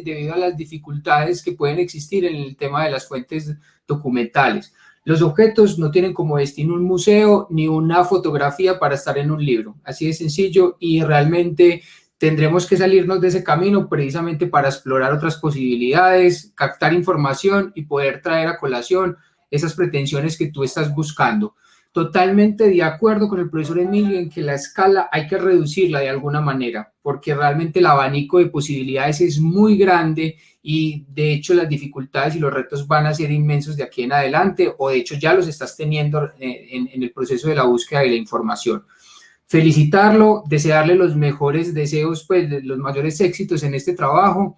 debido a las dificultades que pueden existir en el tema de las fuentes documentales. Los objetos no tienen como destino un museo ni una fotografía para estar en un libro, así de sencillo, y realmente tendremos que salirnos de ese camino precisamente para explorar otras posibilidades, captar información y poder traer a colación esas pretensiones que tú estás buscando. Totalmente de acuerdo con el profesor Emilio en que la escala hay que reducirla de alguna manera, porque realmente el abanico de posibilidades es muy grande y de hecho las dificultades y los retos van a ser inmensos de aquí en adelante, o de hecho ya los estás teniendo en el proceso de la búsqueda de la información. Felicitarlo, desearle los mejores deseos, pues los mayores éxitos en este trabajo,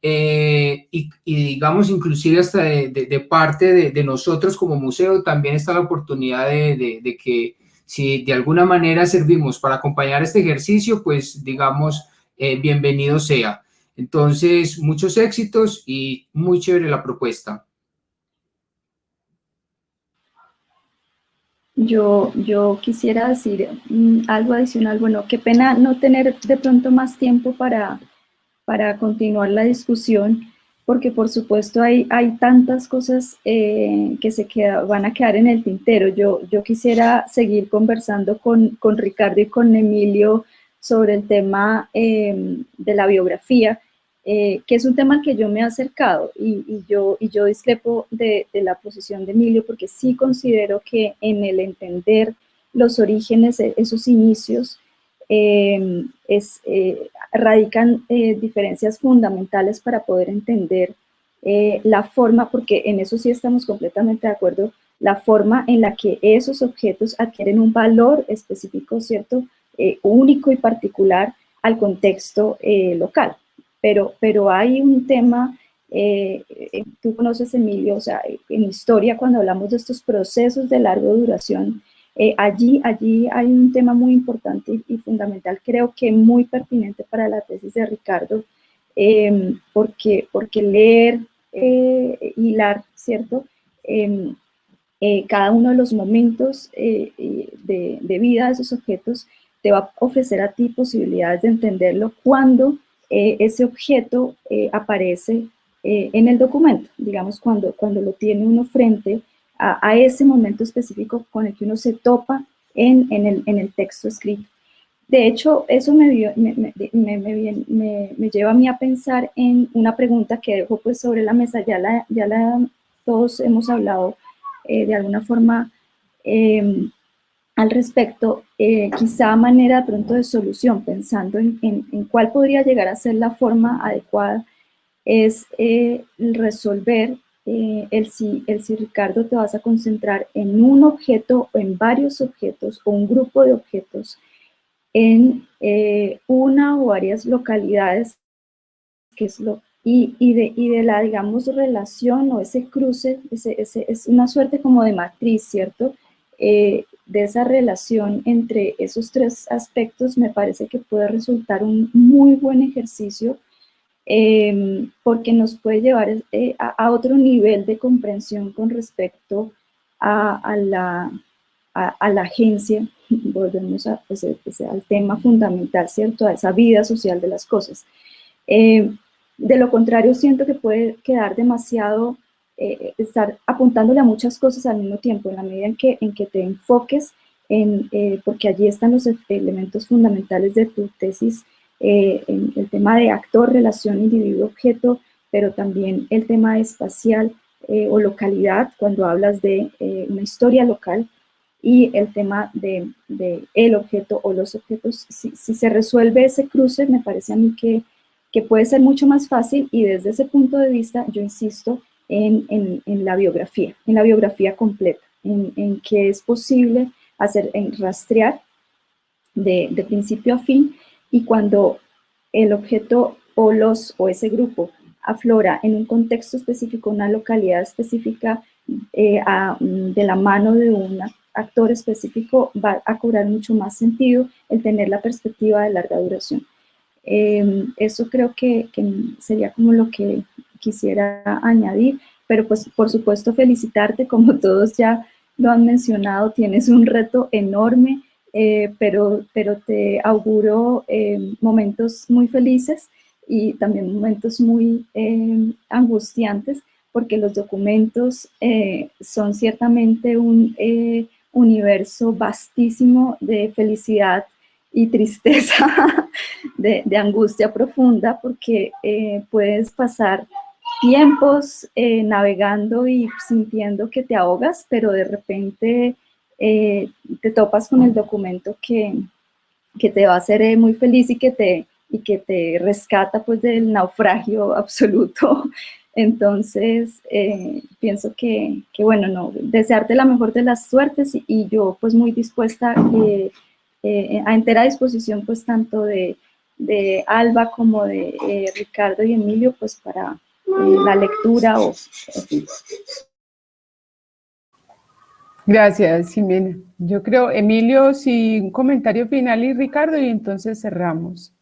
y digamos inclusive hasta de parte de nosotros como museo también está la oportunidad de que si de alguna manera servimos para acompañar este ejercicio, pues digamos, bienvenido sea. Entonces, muchos éxitos y muy chévere la propuesta. Yo quisiera decir algo adicional. Bueno, qué pena no tener de pronto más tiempo para continuar la discusión, porque por supuesto hay tantas cosas que van a quedar en el tintero. Yo quisiera seguir conversando con Ricardo y con Emilio sobre el tema de la biografía, que es un tema al que yo me he acercado y yo discrepo de la posición de Emilio, porque sí considero que en el entender los orígenes, esos inicios, radican diferencias fundamentales para poder entender la forma, porque en eso sí estamos completamente de acuerdo, la forma en la que esos objetos adquieren un valor específico, ¿cierto? Único y particular al contexto local. Pero hay un tema, tú conoces, Emilio, o sea, en historia, cuando hablamos de estos procesos de larga duración, allí hay un tema muy importante y fundamental, creo que muy pertinente para la tesis de Ricardo, porque leer, hilar, ¿cierto? Cada uno de los momentos de vida de esos objetos te va a ofrecer a ti posibilidades de entenderlo cuando ese objeto aparece en el documento, digamos, cuando lo tiene uno frente a ese momento específico con el que uno se topa en el texto escrito. De hecho, eso me lleva a mí a pensar en una pregunta que dejo pues sobre la mesa, todos hemos hablado de alguna forma al respecto, quizá manera de pronto de solución, pensando en cuál podría llegar a ser la forma adecuada, es resolver el si Ricardo te vas a concentrar en un objeto o en varios objetos o un grupo de objetos en una o varias localidades, que es y de la, digamos, relación o ese cruce, es una suerte como de matriz, ¿cierto? De esa relación entre esos tres aspectos me parece que puede resultar un muy buen ejercicio porque nos puede llevar a otro nivel de comprensión con respecto a la agencia. Volvemos al tema fundamental, ¿cierto? A esa vida social de las cosas. De lo contrario, siento que puede quedar demasiado, estar apuntándole a muchas cosas al mismo tiempo, en la medida en que te enfoques porque allí están los elementos fundamentales de tu tesis, en el tema de actor, relación, individuo, objeto, pero también el tema espacial o localidad, cuando hablas de una historia local, y el tema de el objeto o los objetos. Si se resuelve ese cruce, me parece a mí que puede ser mucho más fácil, y desde ese punto de vista yo insisto en la biografía completa, en que es posible rastrear de principio a fin, y cuando el objeto o ese grupo aflora en un contexto específico, una localidad específica, de la mano de un actor específico, va a cobrar mucho más sentido el tener la perspectiva de larga duración. Eso creo que sería como lo que quisiera añadir, pero pues por supuesto felicitarte, como todos ya lo han mencionado, tienes un reto enorme, pero te auguro momentos muy felices y también momentos muy angustiantes, porque los documentos son ciertamente un universo vastísimo de felicidad y tristeza, de angustia profunda, porque puedes pasar tiempos navegando y sintiendo que te ahogas, pero de repente te topas con el documento que te va a hacer muy feliz y que te rescata pues del naufragio absoluto. Entonces, pienso que bueno, no, desearte la mejor de las suertes, y yo pues muy dispuesta, a entera disposición pues tanto de Alba como de Ricardo y Emilio pues para la lectura Gracias, Jimena. Yo creo, Emilio, sí, un comentario final, y Ricardo, y entonces cerramos.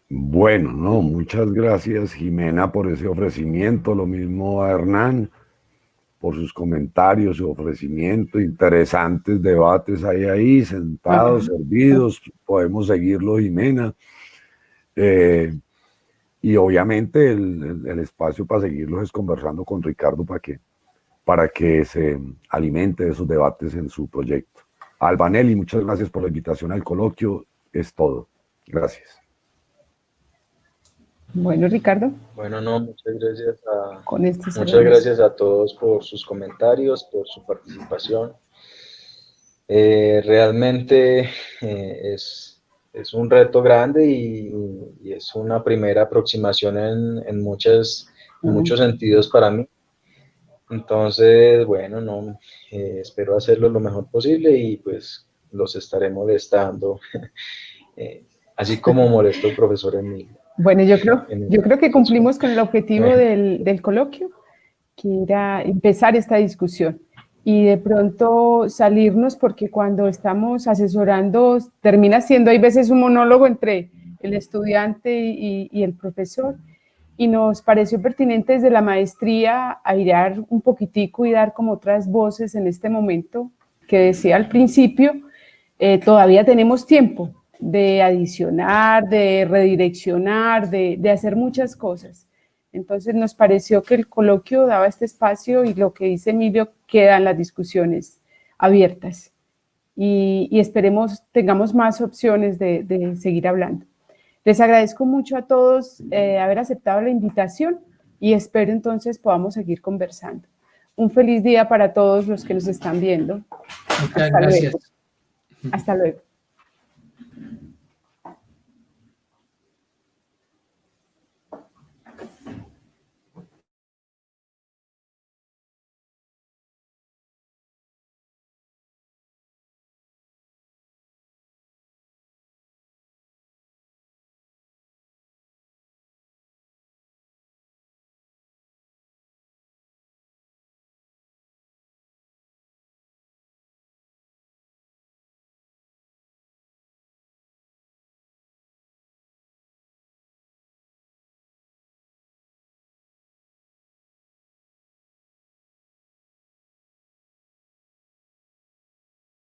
Bueno, no, muchas gracias, Jimena, por ese ofrecimiento, lo mismo a Hernán, por sus comentarios, su ofrecimiento, interesantes debates hay ahí, sentados, servidos, podemos seguirlo, Jimena, y obviamente el espacio para seguirlos es conversando con Ricardo para que se alimente de esos debates en su proyecto. Albanelli, muchas gracias por la invitación al coloquio, es todo. Gracias. Bueno, Ricardo. Bueno, no, muchas gracias Muchas gracias a todos por sus comentarios, por su participación. Realmente es un reto grande y es una primera aproximación en muchos sentidos para mí. Entonces, bueno, no, espero hacerlo lo mejor posible y pues los estaré molestando, así como molestó el profesor Emilio. Bueno, yo creo que cumplimos con el objetivo del coloquio, que era empezar esta discusión y de pronto salirnos, porque cuando estamos asesorando termina siendo, hay veces, un monólogo entre el estudiante y el profesor, y nos pareció pertinente desde la maestría airear un poquitico y dar como otras voces en este momento, que decía al principio, todavía tenemos tiempo, de adicionar, de redireccionar, de hacer muchas cosas. Entonces nos pareció que el coloquio daba este espacio y lo que dice Emilio, quedan las discusiones abiertas. Y esperemos tengamos más opciones de seguir hablando. Les agradezco mucho a todos haber aceptado la invitación y espero entonces podamos seguir conversando. Un feliz día para todos los que nos están viendo. Muchas gracias. Hasta luego.